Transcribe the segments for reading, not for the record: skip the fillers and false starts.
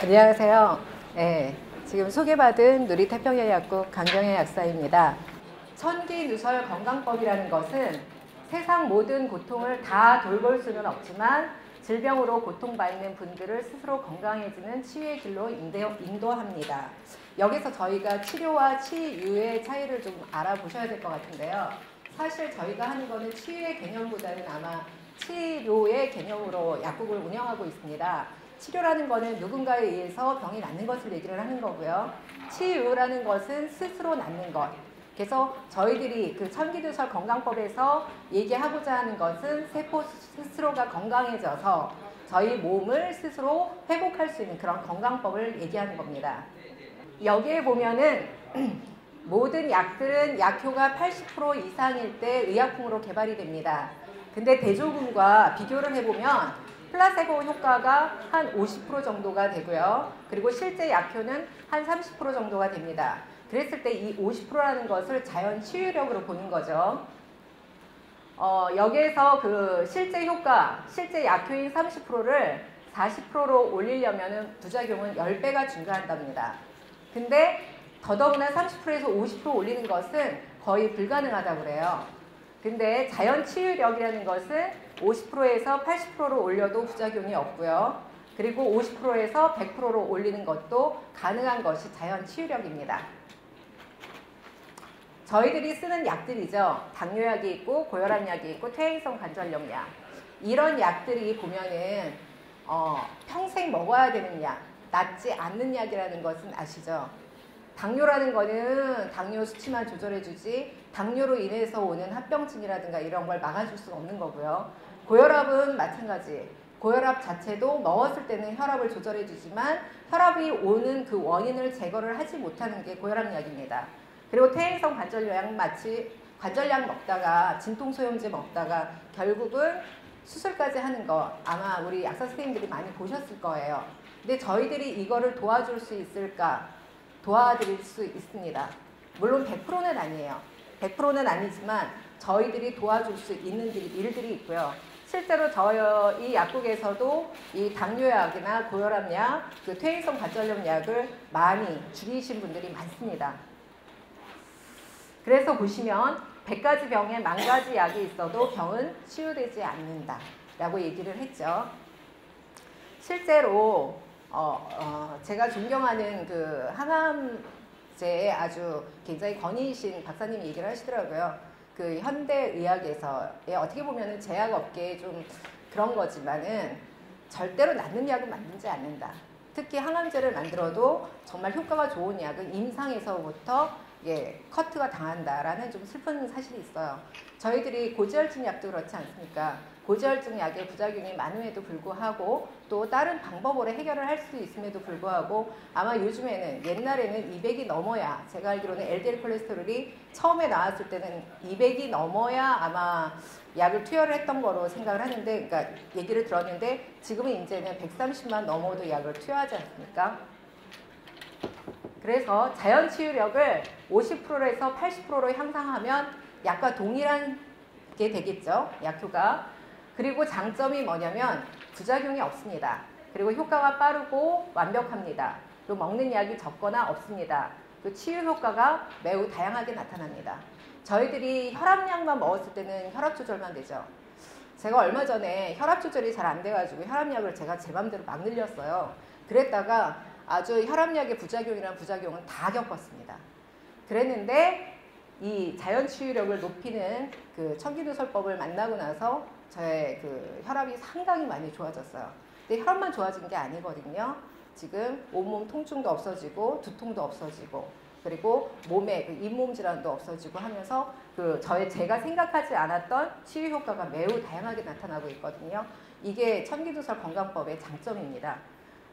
안녕하세요. 네, 지금 소개받은 누리태평양약국 강경애 약사입니다. 천기누설 건강법이라는 것은 세상 모든 고통을 다 돌볼 수는 없지만 질병으로 고통받는 분들을 스스로 건강해지는 치유의 길로 인도합니다. 여기서 저희가 치료와 치유의 차이를 좀 알아보셔야 될 것 같은데요. 사실 저희가 하는 거는 치유의 개념보다는 아마 치료의 개념으로 약국을 운영하고 있습니다. 치료라는 것은 누군가에 의해서 병이 낫는 것을 얘기를 하는 거고요. 치유라는 것은 스스로 낫는 것. 그래서 저희들이 그 천기누설 건강법에서 얘기하고자 하는 것은 세포 스스로가 건강해져서 저희 몸을 스스로 회복할 수 있는 그런 건강법을 얘기하는 겁니다. 여기에 보면은 모든 약들은 약효가 80% 이상일 때 의약품으로 개발이 됩니다. 근데 대조군과 비교를 해보면 플라세보 효과가 한 50% 정도가 되고요. 그리고 실제 약효는 한 30% 정도가 됩니다. 그랬을 때 이 50%라는 것을 자연 치유력으로 보는 거죠. 여기에서 그 실제 효과, 실제 약효인 30%를 40%로 올리려면 부작용은 10배가 증가한답니다. 근데 더더구나 30%에서 50% 올리는 것은 거의 불가능하다고 그래요. 근데 자연 치유력이라는 것은 50%에서 80%로 올려도 부작용이 없고요. 그리고 50%에서 100%로 올리는 것도 가능한 것이 자연 치유력입니다. 저희들이 쓰는 약들이죠. 당뇨약이 있고 고혈압약이 있고 퇴행성 관절염 약. 이런 약들이 보면은 평생 먹어야 되는 약, 낫지 않는 약이라는 것은 아시죠? 당뇨라는 거는 당뇨 수치만 조절해주지 당뇨로 인해서 오는 합병증이라든가 이런 걸 막아줄 수가 없는 거고요. 고혈압은 마찬가지. 고혈압 자체도 먹었을 때는 혈압을 조절해주지만 혈압이 오는 그 원인을 제거를 하지 못하는 게 고혈압약입니다. 그리고 퇴행성 관절약 마치 관절약 먹다가 진통소염제 먹다가 결국은 수술까지 하는 거 아마 우리 약사 선생님들이 많이 보셨을 거예요. 근데 저희들이 이거를 도와줄 수 있을까? 도와드릴 수 있습니다. 물론 100%는 아니에요. 100%는 아니지만 저희들이 도와줄 수 있는 일들이 있고요. 실제로 저희 약국에서도 이 당뇨약이나 고혈압약, 그 퇴행성 관절염 약을 많이 줄이신 분들이 많습니다. 그래서 보시면 100가지 병에 10,000가지 약이 있어도 병은 치유되지 않는다 라고 얘기를 했죠. 실제로 제가 존경하는 그 항암제에 아주 굉장히 권위이신 박사님이 얘기를 하시더라고요. 그 현대의학에서 어떻게 보면은 제약업계에 좀 그런 거지만은 절대로 낫는 약은 만들지 않는다. 특히 항암제를 만들어도 정말 효과가 좋은 약은 임상에서부터 커트가 당한다라는 좀 슬픈 사실이 있어요. 저희들이 고지혈증 약도 그렇지 않습니까? 고지혈증 약의 부작용이 많음에도 불구하고 또 다른 방법으로 해결을 할 수 있음에도 불구하고 아마 요즘에는 옛날에는 200이 넘어야 제가 알기로는 LDL 콜레스테롤이 처음에 나왔을 때는 200이 넘어야 아마 약을 투여를 했던 거로 생각을 하는데 그러니까 얘기를 들었는데 지금은 이제는 130만 넘어도 약을 투여하지 않습니까? 그래서 자연 치유력을 50%에서 80%로 향상하면 약과 동일한 게 되겠죠. 약효가. 그리고 장점이 뭐냐면 부작용이 없습니다. 그리고 효과가 빠르고 완벽합니다. 또 먹는 약이 적거나 없습니다. 또 치유 효과가 매우 다양하게 나타납니다. 저희들이 혈압약만 먹었을 때는 혈압 조절만 되죠. 제가 얼마 전에 혈압 조절이 잘 안 돼가지고 혈압약을 제가 제 맘대로 막 늘렸어요. 그랬다가 아주 혈압약의 부작용이라는 부작용을 다 겪었습니다. 그랬는데 이 자연 치유력을 높이는 그 천기누설법을 만나고 나서 저의 그 혈압이 상당히 많이 좋아졌어요. 근데 혈압만 좋아진 게 아니거든요. 지금 온몸 통증도 없어지고 두통도 없어지고 그리고 몸에 그 잇몸 질환도 없어지고 하면서 그 제가 생각하지 않았던 치유 효과가 매우 다양하게 나타나고 있거든요. 이게 천기누설 건강법의 장점입니다.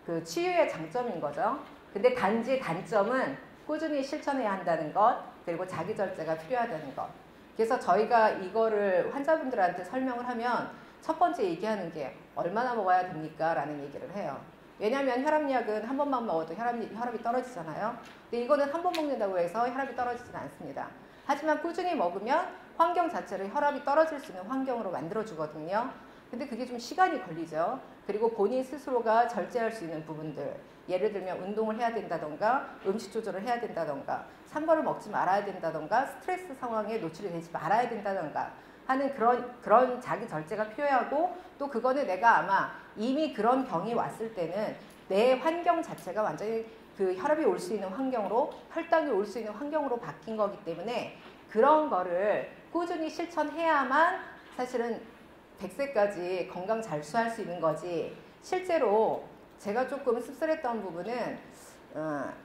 그 치유의 장점인 거죠. 근데 단지 단점은 꾸준히 실천해야 한다는 것, 그리고 자기 절제가 필요하다는 것. 그래서 저희가 이거를 환자분들한테 설명을 하면 첫 번째 얘기하는 게 얼마나 먹어야 됩니까? 라는 얘기를 해요. 왜냐하면 혈압약은 한 번만 먹어도 혈압이 떨어지잖아요. 근데 이거는 한 번 먹는다고 해서 혈압이 떨어지지는 않습니다. 하지만 꾸준히 먹으면 환경 자체를 혈압이 떨어질 수 있는 환경으로 만들어주거든요. 근데 그게 좀 시간이 걸리죠. 그리고 본인 스스로가 절제할 수 있는 부분들, 예를 들면 운동을 해야 된다던가 음식 조절을 해야 된다던가 산 거를 먹지 말아야 된다던가 스트레스 상황에 노출이 되지 말아야 된다던가 하는 그런 자기 절제가 필요하고, 또 그거는 내가 아마 이미 그런 병이 왔을 때는 내 환경 자체가 완전히 그 혈압이 올 수 있는 환경으로, 혈당이 올 수 있는 환경으로 바뀐 거기 때문에 그런 거를 꾸준히 실천해야만 사실은 100세까지 건강 잘 수할 수 있는 거지. 실제로 제가 조금 씁쓸했던 부분은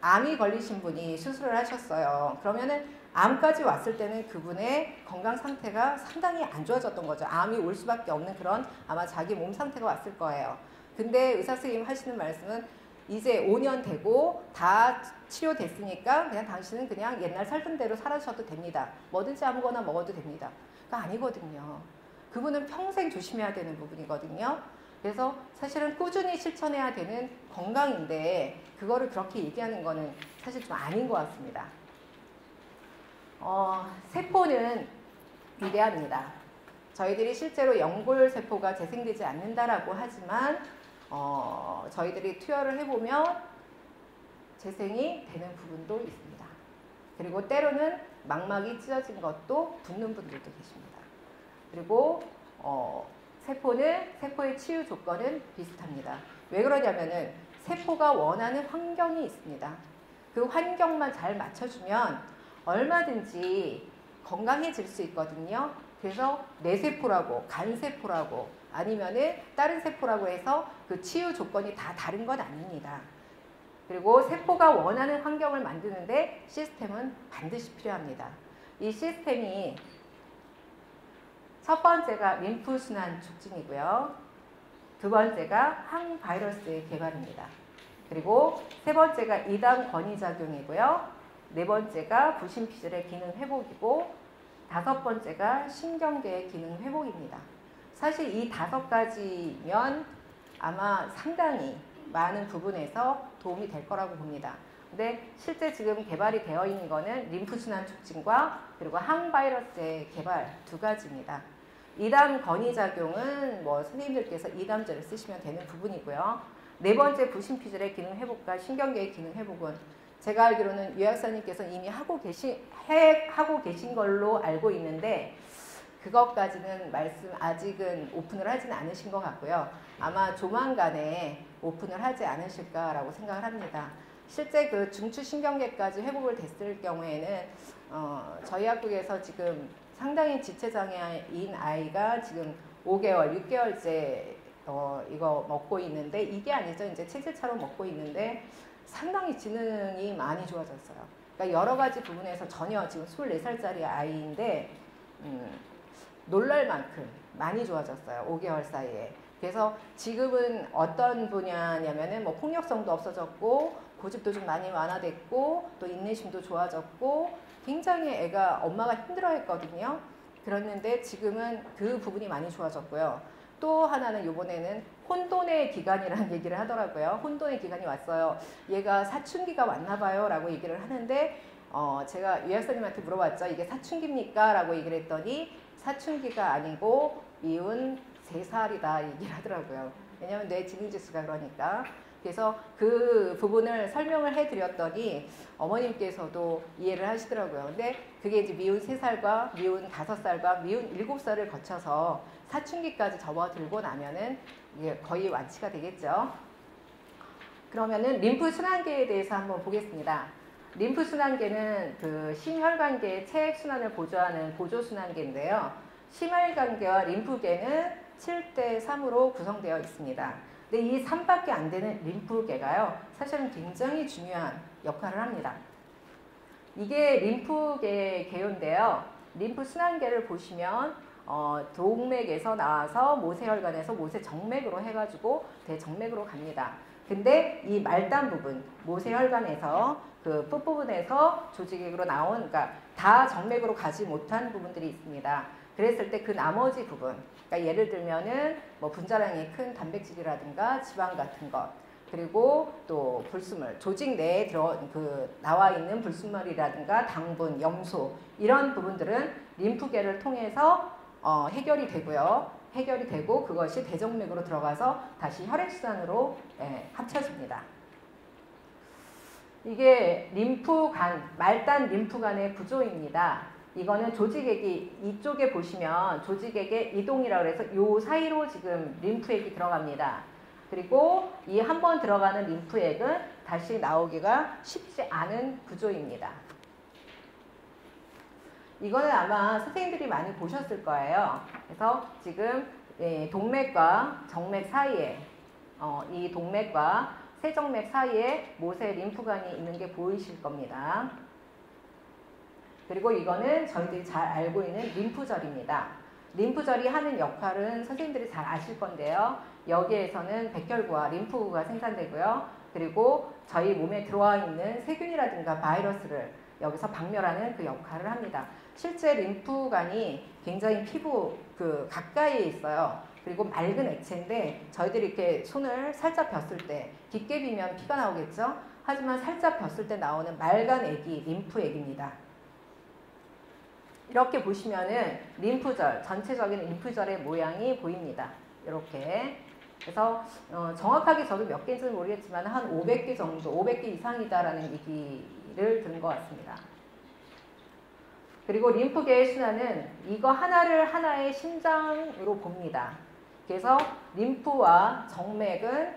암이 걸리신 분이 수술을 하셨어요. 그러면은 암까지 왔을 때는 그분의 건강 상태가 상당히 안 좋아졌던 거죠. 암이 올 수밖에 없는 그런 아마 자기 몸 상태가 왔을 거예요. 근데 의사 선생님 하시는 말씀은 이제 5년 되고 다 치료됐으니까 그냥 당신은 그냥 옛날 살던 대로 살아셔도 됩니다. 뭐든지 아무거나 먹어도 됩니다. 그거 아니거든요. 그분은 평생 조심해야 되는 부분이거든요. 그래서 사실은 꾸준히 실천해야 되는 건강인데 그거를 그렇게 얘기하는 거는 사실 좀 아닌 것 같습니다. 세포는 위대합니다. 저희들이 실제로 연골세포가 재생되지 않는다라고 하지만 저희들이 투여를 해보면 재생이 되는 부분도 있습니다. 그리고 때로는 망막이 찢어진 것도 붓는 분들도 계십니다. 그리고 세포의 치유 조건은 비슷합니다. 왜 그러냐면은 세포가 원하는 환경이 있습니다. 그 환경만 잘 맞춰주면 얼마든지 건강해질 수 있거든요. 그래서 뇌세포라고, 간세포라고, 아니면은 다른 세포라고 해서 그 치유 조건이 다 다른 건 아닙니다. 그리고 세포가 원하는 환경을 만드는데 시스템은 반드시 필요합니다. 이 시스템이 첫 번째가 림프순환 촉진이고요. 두 번째가 항바이러스의 개발입니다. 그리고 세 번째가 이당 권위작용이고요. 네 번째가 부신피질의 기능 회복이고, 다섯 번째가 신경계의 기능 회복입니다. 사실 이 5가지면 아마 상당히 많은 부분에서 도움이 될 거라고 봅니다. 근데 실제 지금 개발이 되어 있는 거는 림프순환 촉진과 그리고 항바이러스의 개발 2가지입니다. 이담 권위작용은 뭐 선생님들께서 이담제를 쓰시면 되는 부분이고요. 네 번째 부신피질의 기능 회복과 신경계의 기능 회복은 제가 알기로는 유 약사님께서 이미 하고 계신 걸로 알고 있는데, 그것까지는 아직은 오픈을 하지는 않으신 것 같고요. 아마 조만간에 오픈을 하지 않으실까라고 생각을 합니다. 실제 그 중추신경계까지 회복을 됐을 경우에는 저희 학국에서 지금 상당히 지체장애인 아이가 지금 5개월, 6개월째 이거 먹고 있는데, 이게 아니죠. 이제 체질차로 먹고 있는데 상당히 지능이 많이 좋아졌어요. 그러니까 여러 가지 부분에서 전혀 지금 24살짜리 아이인데 놀랄 만큼 많이 좋아졌어요. 5개월 사이에. 그래서 지금은 어떤 분야냐면은 뭐 폭력성도 없어졌고, 고집도 좀 많이 완화됐고, 또 인내심도 좋아졌고, 굉장히 애가 엄마가 힘들어했거든요. 그랬는데 지금은 그 부분이 많이 좋아졌고요. 또 하나는 이번에는 혼돈의 기간이라는 얘기를 하더라고요. 혼돈의 기간이 왔어요. 얘가 사춘기가 왔나 봐요 라고 얘기를 하는데 제가 유 약사님한테 물어봤죠. 이게 사춘기입니까? 라고 얘기를 했더니 사춘기가 아니고 미운 3살이다 얘기를 하더라고요. 왜냐하면 뇌 지능지수가 그러니까. 그래서 그 부분을 설명을 해드렸더니 어머님께서도 이해를 하시더라고요. 근데 그게 이제 미운 3살과 미운 5살과 미운 7살을 거쳐서 사춘기까지 접어들고 나면은 이게 거의 완치가 되겠죠. 그러면은 림프순환계에 대해서 한번 보겠습니다. 림프순환계는 그 심혈관계의 체액순환을 보조하는 보조순환계인데요. 심혈관계와 림프계는 7대3으로 구성되어 있습니다. 근데 이 3밖에 안 되는 림프계가요, 사실은 굉장히 중요한 역할을 합니다. 이게 림프계 개요인데요. 림프순환계를 보시면 동맥에서 나와서 모세혈관에서 모세정맥으로 해가지고 대정맥으로 갑니다. 근데 이 말단 부분, 모세혈관에서 그 끝부분에서 조직액으로 나온, 그러니까 다 정맥으로 가지 못한 부분들이 있습니다. 그랬을 때 그 나머지 부분, 그러니까 예를 들면은 뭐 분자량이 큰 단백질이라든가 지방 같은 것, 그리고 또 불순물, 조직 내에 나와 있는 불순물이라든가 당분, 염소, 이런 부분들은 림프계를 통해서 해결이 되고요. 해결이 되고 그것이 대정맥으로 들어가서 다시 혈액순환으로 합쳐집니다. 이게 림프관, 말단 림프관의 구조입니다. 이거는 조직액이 이쪽에 보시면 조직액의 이동이라고 해서 요 사이로 지금 림프액이 들어갑니다. 그리고 이 한 번 들어가는 림프액은 다시 나오기가 쉽지 않은 구조입니다. 이거는 아마 선생님들이 많이 보셨을 거예요. 그래서 지금 동맥과 정맥 사이에 이 동맥과 세정맥 사이에 모세 림프관이 있는 게 보이실 겁니다. 그리고 이거는 저희들이 잘 알고 있는 림프절입니다. 림프절이 하는 역할은 선생님들이 잘 아실 건데요. 여기에서는 백혈구와 림프구가 생산되고요. 그리고 저희 몸에 들어와 있는 세균이라든가 바이러스를 여기서 박멸하는 그 역할을 합니다. 실제 림프관이 굉장히 피부 가까이에 있어요. 그리고 맑은 액체인데 저희들이 이렇게 손을 살짝 뱄을 때 깊게 비면 피가 나오겠죠? 하지만 살짝 뱄을 때 나오는 맑은 액이 림프액입니다. 이렇게 보시면은 림프절, 전체적인 림프절의 모양이 보입니다. 이렇게. 그래서 정확하게 저도 몇 개인지는 모르겠지만 한 500개 정도, 500개 이상이다라는 얘기를 들은 것 같습니다. 그리고 림프계의 순환은 이거 하나를 하나의 심장으로 봅니다. 그래서 림프와 정맥은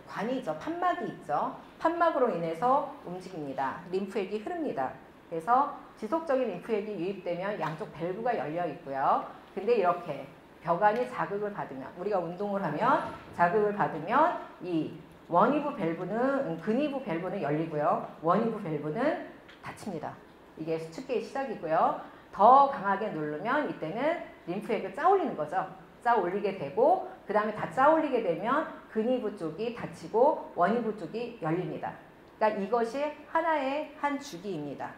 관이죠. 판막이 있죠. 판막으로 인해서 움직입니다. 림프액이 흐릅니다. 그래서 지속적인 림프액이 유입되면 양쪽 밸브가 열려 있고요. 근데 이렇게 벽안이 자극을 받으면, 우리가 운동을 하면 자극을 받으면 이 원위부 밸브는, 근위부 밸브는 열리고요. 원위부 밸브는 닫힙니다. 이게 수축기의 시작이고요. 더 강하게 누르면 이때는 림프액을 짜올리는 거죠. 짜올리게 되고 그 다음에 다 짜올리게 되면 근위부 쪽이 닫히고 원위부 쪽이 열립니다. 그러니까 이것이 하나의 한 주기입니다.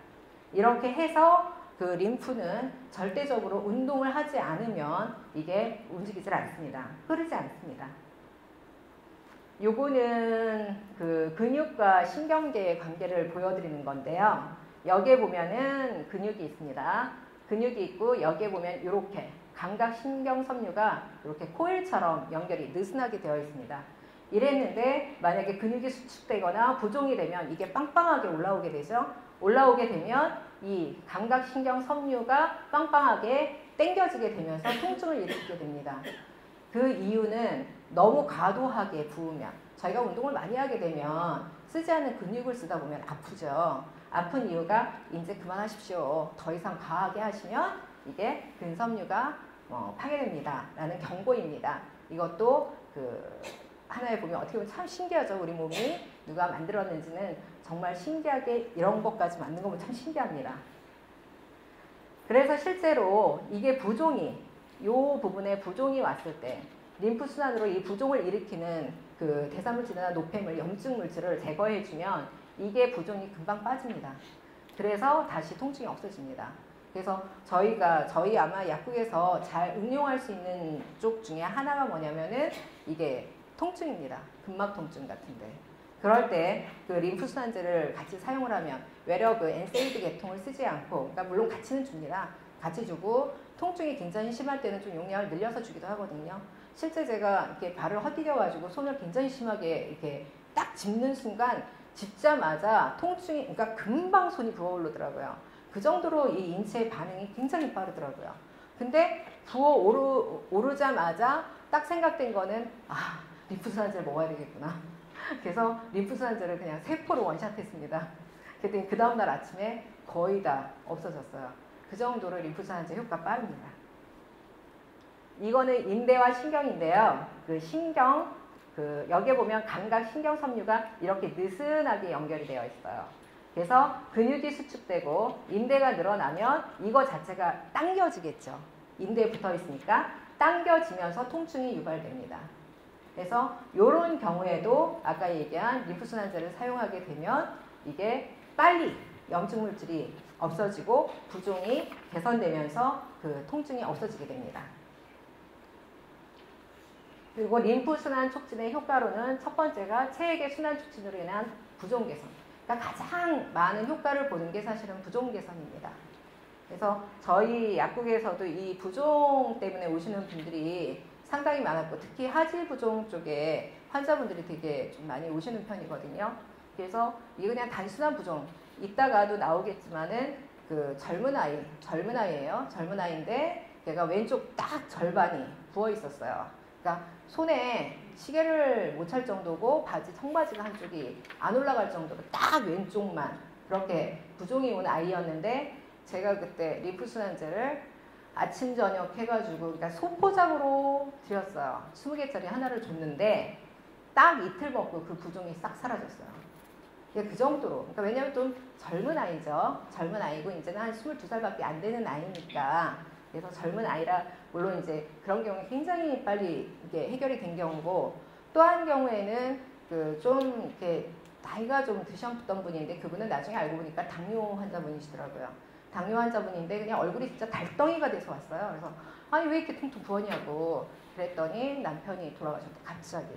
이렇게 해서 그 림프는 절대적으로 운동을 하지 않으면 이게 움직이질 않습니다. 흐르지 않습니다. 요거는 그 근육과 신경계의 관계를 보여드리는 건데요. 여기에 보면은 근육이 있습니다. 근육이 있고 여기에 보면 이렇게 감각신경섬유가 이렇게 코일처럼 연결이 느슨하게 되어 있습니다. 이랬는데 만약에 근육이 수축되거나 부종이 되면 이게 빵빵하게 올라오게 되죠. 올라오게 되면 이 감각신경섬유가 빵빵하게 당겨지게 되면서 통증을 일으키게 됩니다. 그 이유는 너무 과도하게 부으면, 저희가 운동을 많이 하게 되면 쓰지 않는 근육을 쓰다 보면 아프죠. 아픈 이유가 이제 그만하십시오. 더 이상 과하게 하시면 이게 근섬유가 파괴됩니다. 라는 경고입니다. 이것도 하나에 보면 어떻게 보면 참 신기하죠. 우리 몸이 누가 만들었는지는 정말 신기하게 이런 것까지 만든 거면 참 신기합니다. 그래서 실제로 이게 부종이, 요 부분에 부종이 왔을 때 림프순환으로 이 부종을 일으키는 그 대사물질이나 노폐물, 염증 물질을 제거해주면 이게 부종이 금방 빠집니다. 그래서 다시 통증이 없어집니다. 그래서 저희 아마 약국에서 잘 응용할 수 있는 쪽 중에 하나가 뭐냐면은 이게 통증입니다. 근막 통증 같은데. 그럴 때 그 림프순환제를 같이 사용을 하면 외려 그 엔세이드 계통을 쓰지 않고, 그러니까 물론 같이는 줍니다. 같이 주고 통증이 굉장히 심할 때는 좀 용량을 늘려서 주기도 하거든요. 실제 제가 이렇게 발을 헛디뎌가지고 손을 굉장히 심하게 이렇게 딱 짚는 순간 짚자마자 통증이, 그러니까 금방 손이 부어오르더라고요. 그 정도로 이 인체의 반응이 굉장히 빠르더라고요. 근데 부어오르자마자 딱 생각된 거는 림프순환제를 먹어야 되겠구나. 그래서 림프순환제를 그냥 세포로 원샷했습니다. 그랬더니 그 다음날 아침에 거의 다 없어졌어요. 그 정도로 림프순환제 효과 빠릅니다. 이거는 인대와 신경인데요. 그 신경, 여기에 보면 감각신경섬유가 이렇게 느슨하게 연결이 되어 있어요. 그래서 근육이 수축되고 인대가 늘어나면 이거 자체가 당겨지겠죠. 인대에 붙어 있으니까 당겨지면서 통증이 유발됩니다. 그래서 이런 경우에도 아까 얘기한 림프순환제를 사용하게 되면 이게 빨리 염증 물질이 없어지고 부종이 개선되면서 그 통증이 없어지게 됩니다. 그리고 림프순환 촉진의 효과로는 첫 번째가 체액의 순환 촉진으로 인한 부종 개선. 그러니까 가장 많은 효과를 보는 게 사실은 부종 개선입니다. 그래서 저희 약국에서도 이 부종 때문에 오시는 분들이 상당히 많았고 특히 하지 부종 쪽에 환자분들이 되게 좀 많이 오시는 편이거든요. 그래서 이게 그냥 단순한 부종, 이따가도 나오겠지만은 그 젊은 아이예요. 젊은 아이인데 걔가 왼쪽 딱 절반이 부어 있었어요. 그러니까 손에 시계를 못 찰 정도고 바지 청바지가 한쪽이 안 올라갈 정도로 딱 왼쪽만 그렇게 부종이 온 아이였는데 제가 그때 림프순환제를 아침 저녁 해가지고 그러니까 소포장으로 드렸어요. 20개짜리 하나를 줬는데 딱 이틀 먹고 그 부종이 싹 사라졌어요. 그 정도로. 그러니까 왜냐면 좀 젊은 아이죠. 젊은 아이고 이제는 한 22살밖에 안 되는 아이니까. 그래서 젊은 아이라 물론 이제 그런 경우에 굉장히 빨리 이게 해결이 된 경우고 또 한 경우에는 그 좀 이렇게 나이가 좀 드셨던 분인데 그분은 나중에 알고 보니까 당뇨 환자분이시더라고요. 당뇨 환자분인데 그냥 얼굴이 진짜 달덩이가 돼서 왔어요. 그래서 아니 왜 이렇게 퉁퉁 부었냐고 그랬더니 남편이 돌아가셨다. 갑자기.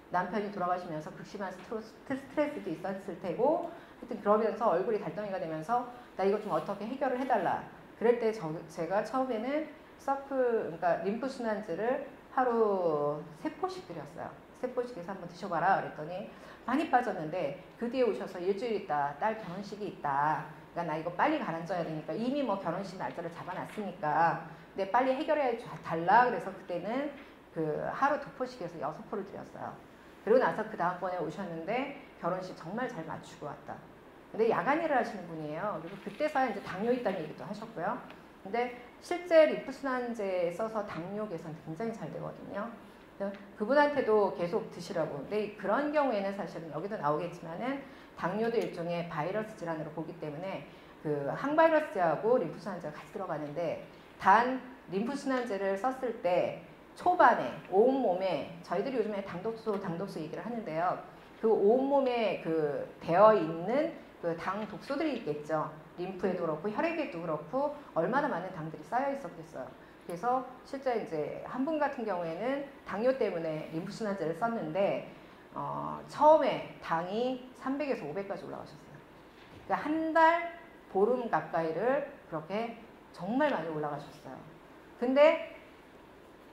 남편이 돌아가시면서 극심한 스트레스도 있었을 테고 하여튼 그러면서 얼굴이 달덩이가 되면서 나 이거 좀 어떻게 해결을 해달라. 그럴 때 제가 처음에는 그러니까 림프순환제를 하루 3포씩 드렸어요. 3포씩 해서 한번 드셔봐라 그랬더니 많이 빠졌는데 그 뒤에 오셔서 일주일 있다 딸 결혼식이 있다. 그러니까 나 이거 빨리 가라앉아야 되니까 이미 뭐 결혼식 날짜를 잡아놨으니까 근데 빨리 해결해 달라. 그래서 그때는 그 하루 2포씩 해서 6포를 드렸어요. 그리고 나서 그 다음번에 오셨는데 결혼식 정말 잘 맞추고 왔다. 근데 야간 일을 하시는 분이에요. 그래서 그때서야 이제 당뇨 있다는 얘기도 하셨고요. 근데 실제 림프순환제 써서 당뇨 개선 굉장히 잘 되거든요. 그분한테도 계속 드시라고. 근데 그런 경우에는 사실은 여기도 나오겠지만은 당뇨도 일종의 바이러스 질환으로 보기 때문에 그 항바이러스제하고 림프순환제가 같이 들어가는데 단 림프순환제를 썼을 때 초반에 온몸에 저희들이 요즘에 당독소 얘기를 하는데요. 그 온몸에 그 되어 있는 그 당 독소들이 있겠죠. 림프에도 그렇고 혈액에도 그렇고 얼마나 많은 당들이 쌓여 있었겠어요. 그래서 실제 이제 한 분 같은 경우에는 당뇨 때문에 림프순환제를 썼는데 처음에 당이 300에서 500까지 올라가셨어요. 그러니까 한 달 보름 가까이를 그렇게 정말 많이 올라가셨어요. 근데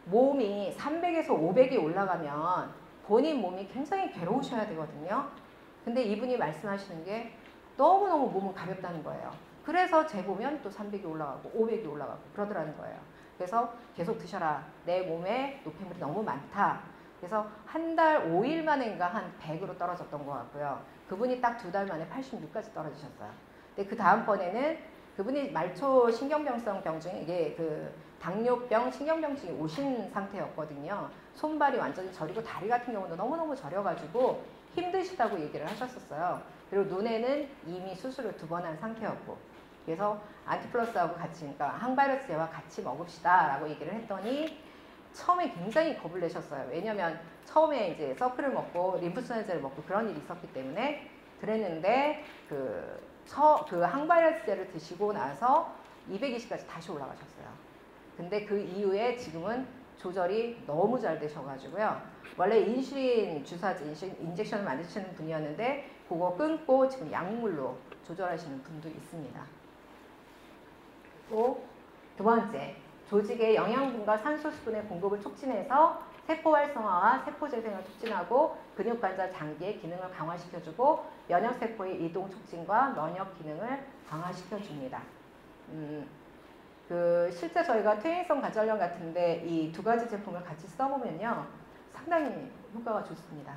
몸이 300에서 500이 올라가면 본인 몸이 굉장히 괴로우셔야 되거든요. 근데 이분이 말씀하시는 게 너무너무 몸은 가볍다는 거예요. 그래서 재보면 또 300이 올라가고 500이 올라가고 그러더라는 거예요. 그래서 계속 드셔라. 내 몸에 노폐물이 너무 많다. 그래서 한 달 5일 만인가 한 100으로 떨어졌던 것 같고요. 그분이 딱 2달 만에 86까지 떨어지셨어요. 근데 그 다음번에는 그분이 말초 신경병성 병증 이게 그 당뇨병 신경병증이 오신 상태였거든요. 손발이 완전히 저리고 다리 같은 경우도 너무너무 저려가지고 힘드시다고 얘기를 하셨었어요. 그리고 눈에는 이미 수술을 2번 한 상태였고 그래서 안티플러스하고 같이 그러니까 항바이러스제와 같이 먹읍시다 라고 얘기를 했더니 처음에 굉장히 겁을 내셨어요. 왜냐면 처음에 이제 서클을 먹고 림프순환제를 먹고 그런 일이 있었기 때문에 그랬는데 그 항바이러스제를 드시고 나서 220까지 다시 올라가셨어요. 근데 그 이후에 지금은 조절이 너무 잘 되셔가지고요. 원래 인슐린 주사제, 인젝션을 만드시는 분이었는데 그거 끊고 지금 약물로 조절하시는 분도 있습니다. 또 두 번째, 조직의 영양분과 산소 수분의 공급을 촉진해서 세포 활성화와 세포 재생을 촉진하고 근육관절 장기의 기능을 강화시켜주고 면역세포의 이동 촉진과 면역 기능을 강화시켜줍니다. 실제 저희가 퇴행성 관절염 같은데 이 2가지 제품을 같이 써보면요. 상당히 효과가 좋습니다.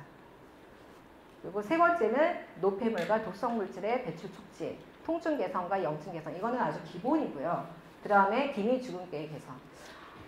그리고 3번째는 노폐물과 독성물질의 배출 촉진, 통증 개선과 염증 개선. 이거는 아주 기본이고요. 그 다음에 기미 주근깨의 개선.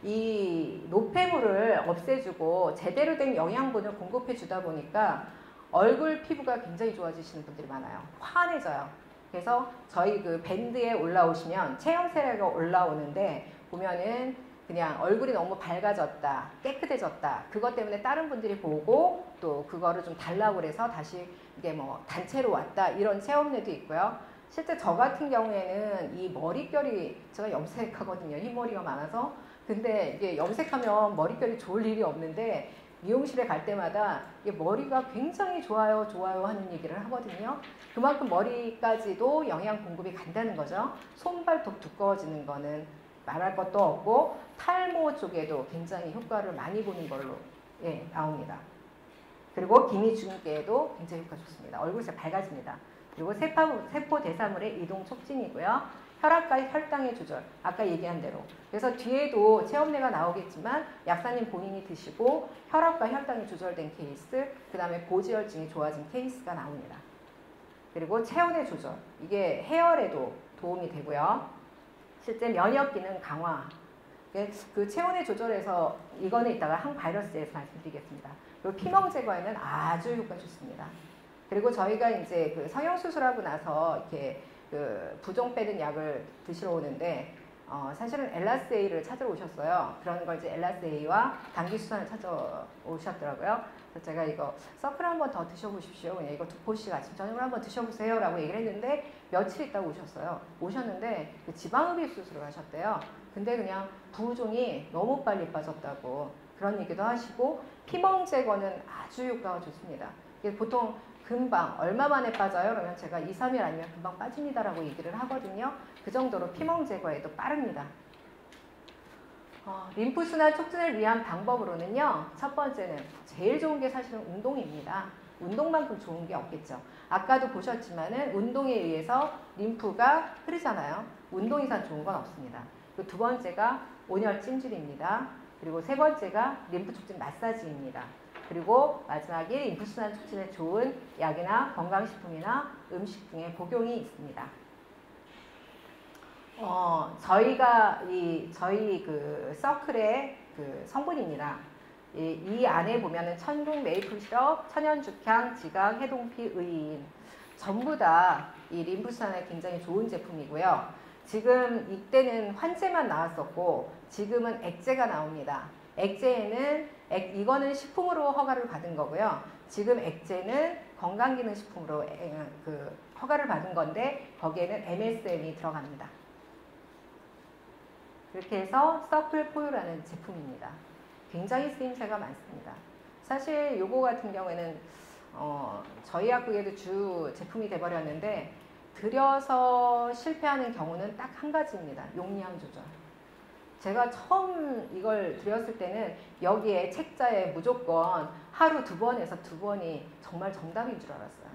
이 노폐물을 없애주고 제대로 된 영양분을 공급해 주다 보니까 얼굴 피부가 굉장히 좋아지시는 분들이 많아요. 환해져요. 그래서 저희 그 밴드에 올라오시면 체형 세례가 올라오는데 보면은 그냥 얼굴이 너무 밝아졌다, 깨끗해졌다. 그것 때문에 다른 분들이 보고 또 그거를 좀 달라고 그래서 다시 이게 뭐 단체로 왔다 이런 체험들도 있고요. 실제 저 같은 경우에는 이 머릿결이 제가 염색하거든요. 흰머리가 많아서. 근데 이게 염색하면 머릿결이 좋을 일이 없는데 미용실에 갈 때마다 머리가 굉장히 좋아요, 좋아요 하는 얘기를 하거든요. 그만큼 머리까지도 영양 공급이 간다는 거죠. 손발톱 두꺼워지는 거는 말할 것도 없고 탈모 쪽에도 굉장히 효과를 많이 보는 걸로 나옵니다. 그리고 기미 주근깨에도 굉장히 효과 좋습니다. 얼굴이 밝아집니다. 그리고 세포 대사물의 이동 촉진이고요. 혈압과 혈당의 조절, 아까 얘기한 대로. 그래서 뒤에도 체험례가 나오겠지만 약사님 본인이 드시고 혈압과 혈당이 조절된 케이스, 그 다음에 고지혈증이 좋아진 케이스가 나옵니다. 그리고 체온의 조절, 이게 해열에도 도움이 되고요. 실제 면역 기능 강화, 그 체온의 조절에서 이거는 이따가 항바이러스에 대해서 말씀드리겠습니다. 그리고 피멍 제거에는 아주 효과 좋습니다. 그리고 저희가 이제 그 성형수술하고 나서 이렇게 그 부종 빼는 약을 드시러 오는데 사실은 엘라스A를 찾으러 오셨어요. 그런 걸 이제 엘라스A와 당기수산을 찾아오셨더라고요. 그래서 제가 이거 서클 한번 더 드셔보십시오. 그냥 이거 2포씩 아침 저녁으로 한번 드셔보세요 라고 얘기를 했는데 며칠 있다가 오셨어요. 오셨는데 그 지방흡입 수술을 하셨대요. 근데 그냥 부종이 너무 빨리 빠졌다고 그런 얘기도 하시고 피멍 제거는 아주 효과가 좋습니다. 이게 보통 금방 얼마 만에 빠져요? 그러면 제가 2, 3일 아니면 금방 빠집니다라고 얘기를 하거든요. 그 정도로 피멍 제거에도 빠릅니다. 림프순환 촉진을 위한 방법으로는요. 첫 번째는 제일 좋은 게 사실은 운동입니다. 운동만큼 좋은 게 없겠죠. 아까도 보셨지만은 운동에 의해서 림프가 흐르잖아요. 운동 이상 좋은 건 없습니다. 그 두 번째가 온열 찜질입니다. 그리고 세 번째가 림프 촉진 마사지입니다. 그리고 마지막에 림프순환 촉진에 좋은 약이나 건강식품이나 음식 등의 복용이 있습니다. 저희 그 서클의 그 성분입니다. 이 안에 보면은 천국 메이플 시럽, 천연죽향, 지강, 해동피, 의인 전부 다 이 림프순환에 굉장히 좋은 제품이고요. 지금 이때는 환제만 나왔었고 지금은 액제가 나옵니다. 액제에는 이거는 식품으로 허가를 받은 거고요. 지금 액제는 건강기능식품으로 그 허가를 받은 건데 거기에는 MSM이 들어갑니다. 그렇게 해서 서클포유라는 제품입니다. 굉장히 쓰임새가 많습니다. 사실 요거 같은 경우에는 저희 학국에도 주 제품이 돼버렸는데 들여서 실패하는 경우는 딱 한 가지입니다. 용량 조절. 제가 처음 이걸 드렸을 때는 여기에 책자에 무조건 하루 2번에서 2번이 정말 정답인 줄 알았어요.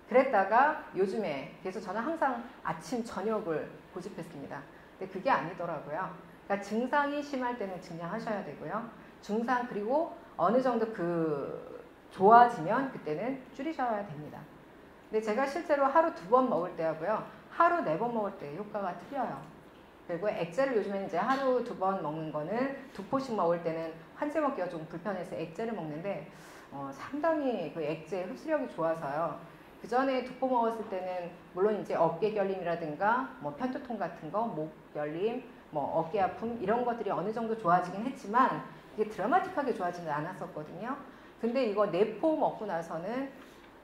그랬다가 요즘에 그래서 저는 항상 아침 저녁을 고집했습니다. 근데 그게 아니더라고요. 그러니까 증상이 심할 때는 증량하셔야 되고요. 증상 그리고 어느 정도 좋아지면 그때는 줄이셔야 됩니다. 근데 제가 실제로 하루 2번 먹을 때하고요. 하루 4번 먹을 때 효과가 틀려요. 그리고 액제를 요즘에는 이제 하루 2번 먹는 거는 2포씩 먹을 때는 환제 먹기가 좀 불편해서 액제를 먹는데 상당히 그 액제 흡수력이 좋아서요. 그 전에 2포 먹었을 때는 물론 이제 어깨 결림이라든가 뭐 편두통 같은 거, 목 결림, 뭐 어깨 아픔 이런 것들이 어느 정도 좋아지긴 했지만 이게 드라마틱하게 좋아지는 않았었거든요. 근데 이거 4포 먹고 나서는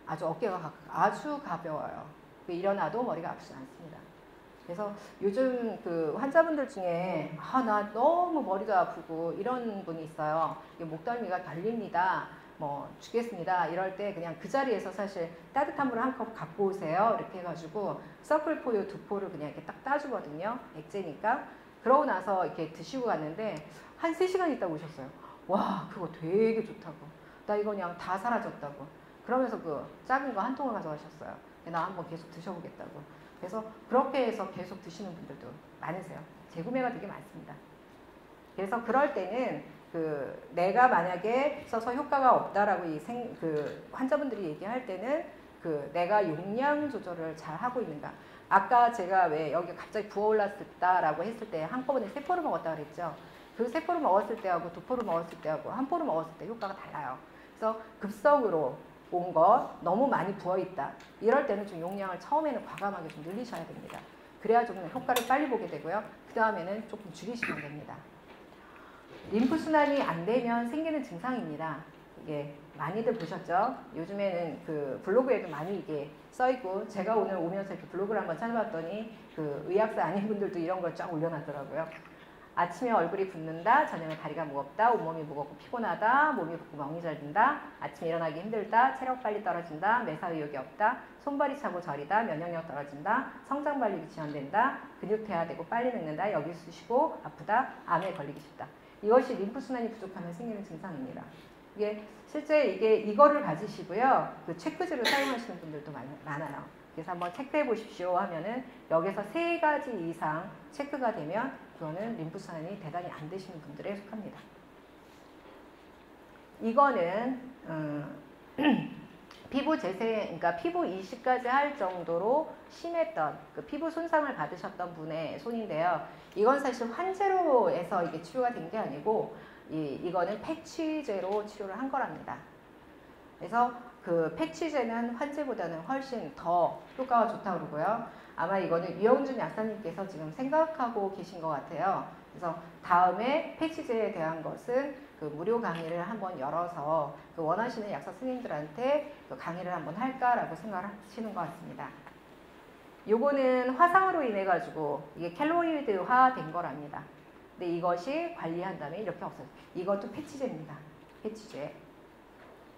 아주 어깨가 아주 가벼워요. 일어나도 머리가 아프지 않습니다. 그래서 요즘 그 환자분들 중에 나 너무 머리도 아프고 이런 분이 있어요. 목덜미가 결립니다. 뭐 죽겠습니다. 이럴 때 그냥 그 자리에서 사실 따뜻한 물 한 컵 갖고 오세요. 이렇게 해가지고 서클포유 2포를 그냥 이렇게 딱 따주거든요. 액제니까. 그러고 나서 이렇게 드시고 갔는데 한 3시간 있다가 오셨어요. 와 그거 되게 좋다고. 나 이거 그냥 다 사라졌다고. 그러면서 그 작은 거 한 통을 가져가셨어요. 나 한번 계속 드셔보겠다고. 그래서 그렇게 해서 계속 드시는 분들도 많으세요. 재구매가 되게 많습니다. 그래서 그럴 때는 내가 만약에 써서 효과가 없다라고 환자분들이 얘기할 때는 내가 용량 조절을 잘 하고 있는가. 아까 제가 왜 여기 갑자기 부어올랐다라고 했을 때 한꺼번에 3포를 먹었다 그랬죠. 그 3포를 먹었을 때하고 2포를 먹었을 때하고 1포를 먹었을 때 효과가 달라요. 그래서 급성으로 온 거 너무 많이 부어있다. 이럴 때는 좀 용량을 처음에는 과감하게 좀 늘리셔야 됩니다. 그래야 좀 효과를 빨리 보게 되고요. 그 다음에는 조금 줄이시면 됩니다. 림프순환이 안 되면 생기는 증상입니다. 이게 많이들 보셨죠? 요즘에는 그 블로그에도 많이 이게 써있고 제가 오늘 오면서 이렇게 블로그를 한번 찾아봤더니 그 의학사 아닌 분들도 이런 걸 쫙 올려놨더라고요. 아침에 얼굴이 붓는다, 저녁에 다리가 무겁다, 온몸이 무겁고 피곤하다, 몸이 붓고 멍이 잘든다, 아침에 일어나기 힘들다, 체력 빨리 떨어진다, 매사 의욕이 없다, 손발이 차고 저리다, 면역력 떨어진다, 성장 발육이 지연된다, 근육 퇴화되고 빨리 늙는다, 여기 쑤시고 아프다, 암에 걸리기 쉽다. 이것이 림프순환이 부족하면 생기는 증상입니다. 이게 실제 이거를 가지시고요, 그 체크지를 사용하시는 분들도 많아요. 그래서 한번 체크해 보십시오 하면은 여기서 3가지 이상 체크가 되면 그거는 림프순환이 대단히 안 되시는 분들에 속합니다. 이거는 피부 재생, 그러니까 피부 이식까지 할 정도로 심했던 그 피부 손상을 받으셨던 분의 손인데요. 이건 사실 환제로 해서 이게 치료가 된 게 아니고 이거는 패치제로 치료를 한 거랍니다. 그래서 그 패치제는 환제보다는 훨씬 더 효과가 좋다고 그러고요. 아마 이거는 이영준 약사님께서 지금 생각하고 계신 것 같아요. 그래서 다음에 패치제에 대한 것은 그 무료 강의를 한번 열어서 그 원하시는 약사 선생님들한테 그 강의를 한번 할까라고 생각하시는 것 같습니다. 요거는 화상으로 인해 가지고 이게 켈로이드화 된 거랍니다. 근데 이것이 관리한 다음에 이렇게 없어요. 이것도 패치제입니다. 패치제.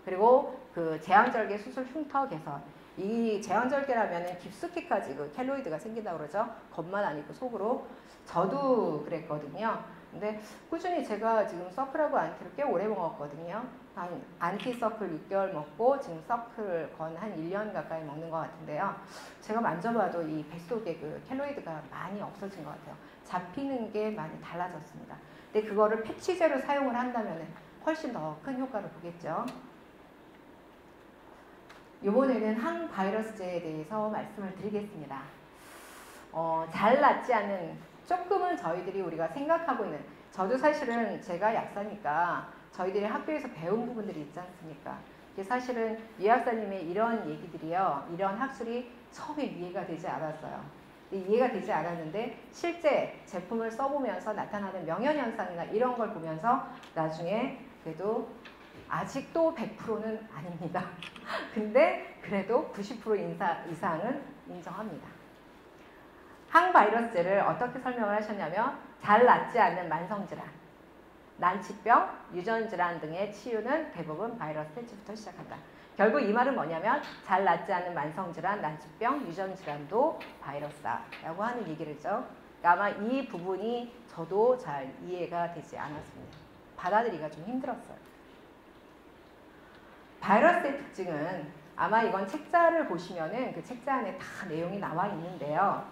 그리고 그 제왕절개 수술 흉터 개선. 이 제왕절개라면은 깊숙이까지 그 켈로이드가 생긴다고 그러죠. 겉만 아니고 속으로. 저도 그랬거든요. 근데 꾸준히 제가 지금 서클하고 안티를 꽤 오래 먹었거든요. 한 안티 서클 6개월 먹고 지금 서클 건 한 1년 가까이 먹는 것 같은데요. 제가 만져봐도 이 뱃속에 그 켈로이드가 많이 없어진 것 같아요. 잡히는 게 많이 달라졌습니다. 근데 그거를 패치제로 사용을 한다면 훨씬 더 큰 효과를 보겠죠. 이번에는 항바이러스제에 대해서 말씀을 드리겠습니다. 잘 낫지 않는, 조금은 저희들이 우리가 생각하고 있는, 저도 사실은 제가 약사니까 저희들이 학교에서 배운 부분들이 있지 않습니까? 이게 사실은 이 약사님의 이런 얘기들이요, 이런 학술이 처음에 이해가 되지 않았어요. 이해가 되지 않았는데 실제 제품을 써보면서 나타나는 명현현상이나 이런 걸 보면서 나중에 그래도 아직도 100%는 아닙니다. 근데 그래도 90% 이상은 인정합니다. 항바이러스제를 어떻게 설명을 하셨냐면 잘 낫지 않는 만성질환, 난치병, 유전질환 등의 치유는 대부분 바이러스 퇴치부터 시작한다. 결국 이 말은 뭐냐면 잘 낫지 않는 만성질환, 난치병, 유전질환도 바이러스다라고 하는 얘기를죠. 그러니까 아마 이 부분이 저도 잘 이해가 되지 않았습니다. 받아들이기가 좀 힘들었어요. 바이러스의 특징은 아마 이건 책자를 보시면은 그 책자 안에 다 내용이 나와 있는데요.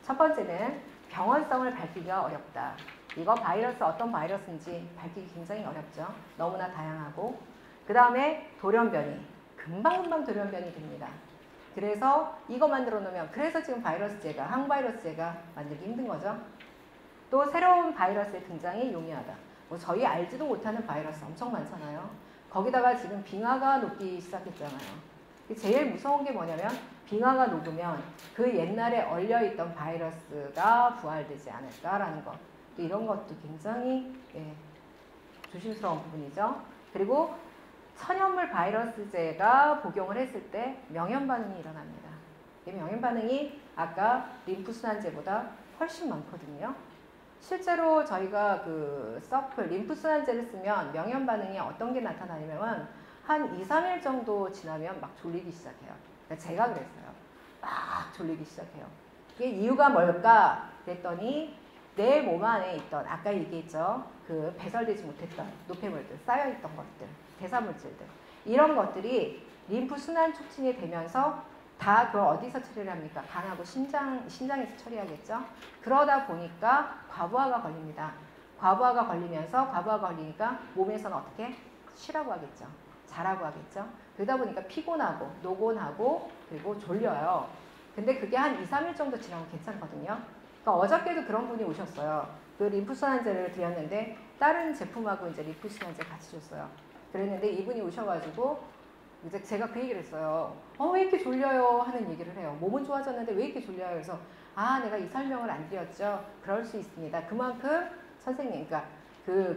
첫 번째는 병원성을 밝히기가 어렵다. 이거 바이러스 어떤 바이러스인지 밝히기 굉장히 어렵죠. 너무나 다양하고. 그 다음에 돌연변이. 금방금방 돌연변이 됩니다. 그래서 이거 만들어 놓으면, 그래서 지금 바이러스제가, 항바이러스제가 만들기 힘든 거죠. 또 새로운 바이러스의 등장이 용이하다. 뭐 저희 알지도 못하는 바이러스 엄청 많잖아요. 거기다가 지금 빙하가 녹기 시작했잖아요. 제일 무서운 게 뭐냐면 빙하가 녹으면 그 옛날에 얼려있던 바이러스가 부활되지 않을까라는 것. 또 이런 것도 굉장히 조심스러운 부분이죠. 그리고 천연물 바이러스제가 복용을 했을 때 명현반응이 일어납니다. 이 명현반응이 아까 림프순환제보다 훨씬 많거든요. 실제로 저희가 그 서클, 림프순환제를 쓰면 명현반응이 어떤 게 나타나냐면 한 2, 3일 정도 지나면 막 졸리기 시작해요. 그러니까 제가 그랬어요. 막 졸리기 시작해요. 이게 이유가 뭘까 그랬더니 내 몸 안에 있던, 아까 얘기했죠. 그 배설되지 못했던 노폐물들, 쌓여있던 것들, 대사물질들. 이런 것들이 림프순환 촉진이 되면서 다 그걸 어디서 처리를 합니까? 간하고 신장에서 처리하겠죠. 그러다 보니까 과부하가 걸립니다. 과부하가 걸리면서 과부하가 걸리니까 몸에서는 어떻게? 쉬라고 하겠죠. 자라고 하겠죠. 그러다 보니까 피곤하고 노곤하고 그리고 졸려요. 근데 그게 한 2, 3일 정도 지나면 괜찮거든요. 그러니까 어저께도 그런 분이 오셨어요. 그 림프순환제를 드렸는데 다른 제품하고 이제 림프순환제 같이 줬어요. 그랬는데 이분이 오셔가지고 이제 제가 그 얘기를 했어요. 왜 이렇게 졸려요? 하는 얘기를 해요. 몸은 좋아졌는데 왜 이렇게 졸려요? 그래서 내가 이 설명을 안 드렸죠. 그럴 수 있습니다. 그만큼 선생님, 그러니까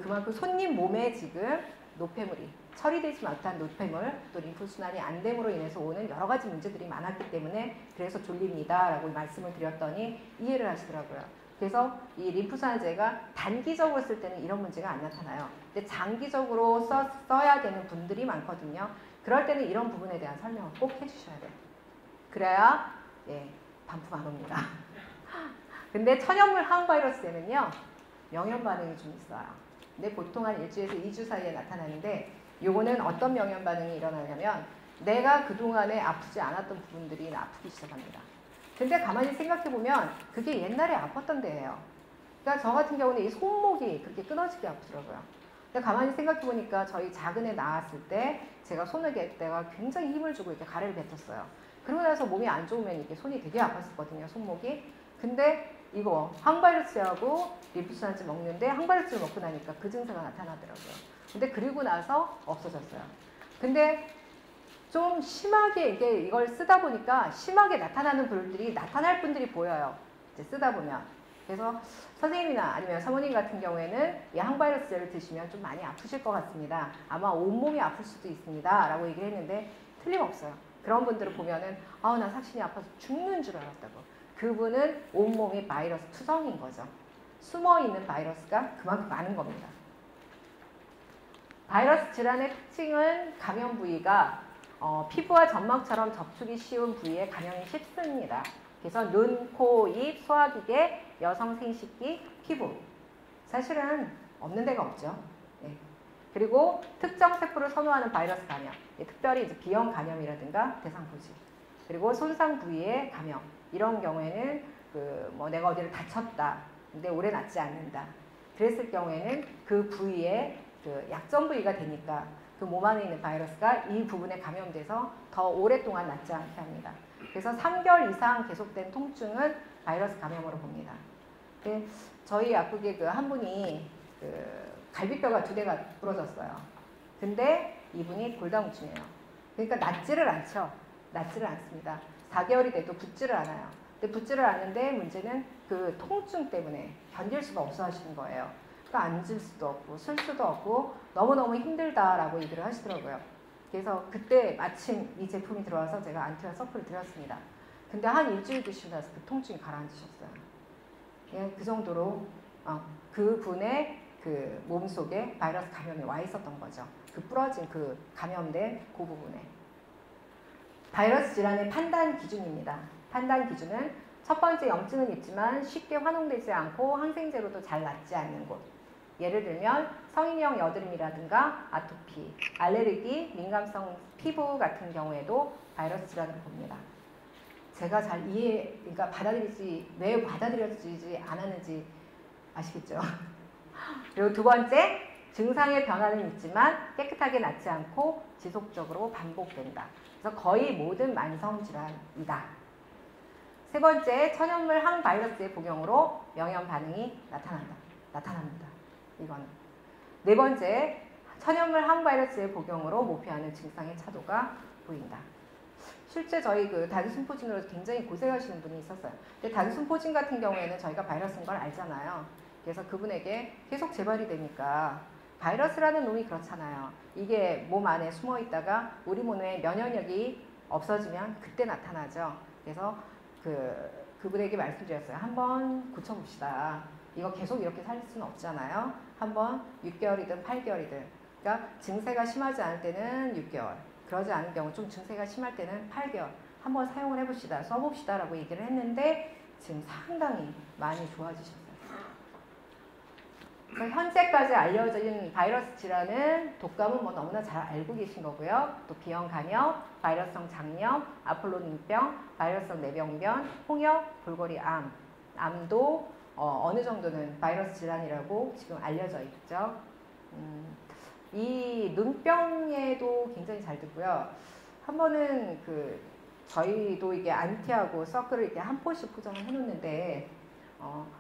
그만큼 손님 몸에 지금 노폐물이 처리되지 못한 노폐물, 또 림프순환이 안 됨으로 인해서 오는 여러 가지 문제들이 많았기 때문에 그래서 졸립니다 라고 말씀을 드렸더니 이해를 하시더라고요. 그래서 이 림프소환제가 단기적으로 쓸 때는 이런 문제가 안 나타나요. 근데 장기적으로 써야 되는 분들이 많거든요. 그럴 때는 이런 부분에 대한 설명을 꼭 해주셔야 돼요. 그래야 예, 반품 안 옵니다. 근데 천연물 항바이러스에는요, 명현 반응이 좀 있어요. 근데 보통 한 1주에서 2주 사이에 나타나는데, 요거는 어떤 명현 반응이 일어나냐면 내가 그동안에 아프지 않았던 부분들이 아프기 시작합니다. 근데 가만히 생각해보면 그게 옛날에 아팠던 데예요. 그러니까 저 같은 경우는 이 손목이 그렇게 끊어지게 아프더라고요. 근데 가만히 생각해보니까 저희 작은 애 낳았을 때 제가 손을 갤 때가 굉장히 힘을 주고 이렇게 가래를 뱉었어요. 그러고 나서 몸이 안 좋으면 이게 손이 되게 아팠었거든요, 손목이. 근데 이거 항바이러스하고 림프소환제 먹는데 항바이러스를 먹고 나니까 그 증세가 나타나더라고요. 근데 그리고 나서 없어졌어요. 근데 좀 심하게 이걸 쓰다 보니까 심하게 나타나는 분들이 나타날 분들이 보여요. 이제 쓰다 보면. 그래서 선생님이나 아니면 사모님 같은 경우에는 이 항바이러스제를 드시면 좀 많이 아프실 것 같습니다. 아마 온몸이 아플 수도 있습니다. 라고 얘기를 했는데 틀림없어요. 그런 분들을 보면은 나 삭신이 아파서 죽는 줄 알았다고. 그분은 온몸이 바이러스 투성인 거죠. 숨어있는 바이러스가 그만큼 많은 겁니다. 바이러스 질환의 특징은 감염 부위가 피부와 점막처럼 접촉이 쉬운 부위에 감염이 쉽습니다. 그래서 눈, 코, 입, 소화기계, 여성 생식기, 피부. 사실은 없는 데가 없죠. 네. 그리고 특정 세포를 선호하는 바이러스 감염. 특별히 이제 비형 감염이라든가 대상 부지. 그리고 손상 부위의 감염. 이런 경우에는 내가 어디를 다쳤다. 근데 오래 낫지 않는다. 그랬을 경우에는 그 부위에 약점 부위가 되니까 그 몸 안에 있는 바이러스가 이 부분에 감염돼서 더 오랫동안 낫지 않게 합니다. 그래서 3개월 이상 계속된 통증은 바이러스 감염으로 봅니다. 저희 약국에 한 분이 갈비뼈가 2대가 부러졌어요. 근데 이분이 골다공증이에요. 그러니까 낫지를 않죠. 낫지를 않습니다. 4개월이 돼도 붓지를 않아요. 근데 붓지를 않는데 문제는 그 통증 때문에 견딜 수가 없어 하시는 거예요. 그러니까 앉을 수도 없고 쓸 수도 없고 너무너무 힘들다라고 얘기를 하시더라고요. 그래서 그때 마침 이 제품이 들어와서 제가 안티와 서프를 드렸습니다. 근데 한 일주일 드시고 나서 그 통증이 가라앉으셨어요. 예, 그 정도로 그 분의 그 몸속에 바이러스 감염이 와 있었던 거죠. 그 부러진 그 감염된 그 부분에. 바이러스 질환의 판단 기준입니다. 판단 기준은 첫 번째 염증은 있지만 쉽게 환원되지 않고 항생제로도 잘 낫지 않는 곳. 예를 들면 성인형 여드름이라든가 아토피, 알레르기, 민감성 피부 같은 경우에도 바이러스 질환을 봅니다. 제가 잘 그러니까 왜 받아들여지지 않았는지 아시겠죠? 그리고 두 번째, 증상의 변화는 있지만 깨끗하게 낫지 않고 지속적으로 반복된다. 그래서 거의 모든 만성질환이다. 세 번째, 천연물 항바이러스의 복용으로 명현 반응이 나타납니다. 이거는. 네 번째, 천연물 항바이러스의 복용으로 모피하는 증상의 차도가 보인다. 실제 저희 단순포진으로 굉장히 고생하시는 분이 있었어요. 근데 단순포진 같은 경우에는 저희가 바이러스인 걸 알잖아요. 그래서 그분에게 계속 재발이 되니까 바이러스라는 놈이 그렇잖아요. 이게 몸 안에 숨어 있다가 우리 몸의 면역력이 없어지면 그때 나타나죠. 그래서 그분에게 말씀드렸어요. 한번 고쳐봅시다. 이거 계속 이렇게 살 수는 없잖아요. 한번 6개월이든 8개월이든. 그러니까 증세가 심하지 않을 때는 6개월. 그러지 않은 경우 좀 증세가 심할 때는 8개월. 한번 사용을 해봅시다. 써봅시다. 라고 얘기를 했는데 지금 상당히 많이 좋아지셨어요. 현재까지 알려진 바이러스 질환은 독감은 너무나 잘 알고 계신 거고요. 또 B형 간염, 바이러스성 장염, 아폴로닌병, 바이러스성 내병변, 홍역, 골고리 암, 암도 어느 정도는 바이러스 질환이라고 지금 알려져 있죠. 이 눈병에도 굉장히 잘 듣고요. 한 번은 저희도 이게 안티하고 서클을 이렇게 한 포씩 포장을 해놓는데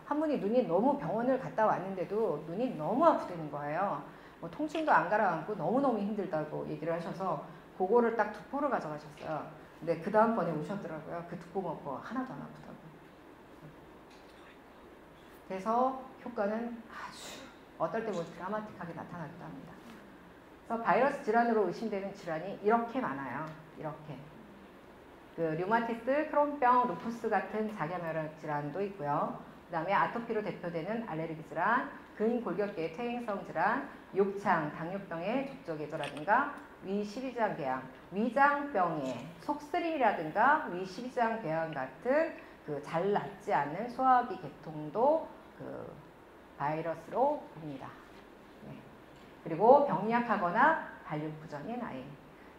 한 분이 눈이 너무 병원을 갔다 왔는데도 눈이 너무 아프다는 거예요. 통증도 안 가라앉고 너무너무 힘들다고 얘기를 하셔서 그거를 딱 2포를 가져가셨어요. 근데 그 다음번에 오셨더라고요. 그 2포 먹고 하나도 안 아프다고. 그래서 효과는 아주 어떨 때 보면 드라마틱하게 나타나기도 합니다. 그래서 바이러스 질환으로 의심되는 질환이 이렇게 많아요. 이렇게. 류마티스, 크론병, 루푸스 같은 자가면역 질환도 있고요. 그 다음에 아토피로 대표되는 알레르기 질환, 근골격계의 퇴행성 질환, 욕창, 당뇨병의 족저계조라든가 위12장 궤양, 위장병의 속쓰림이라든가 위12장 궤양 같은 그 잘 낫지 않는 소화기 계통도 그 바이러스로 봅니다. 네. 그리고 병약하거나 발육부전인 아이.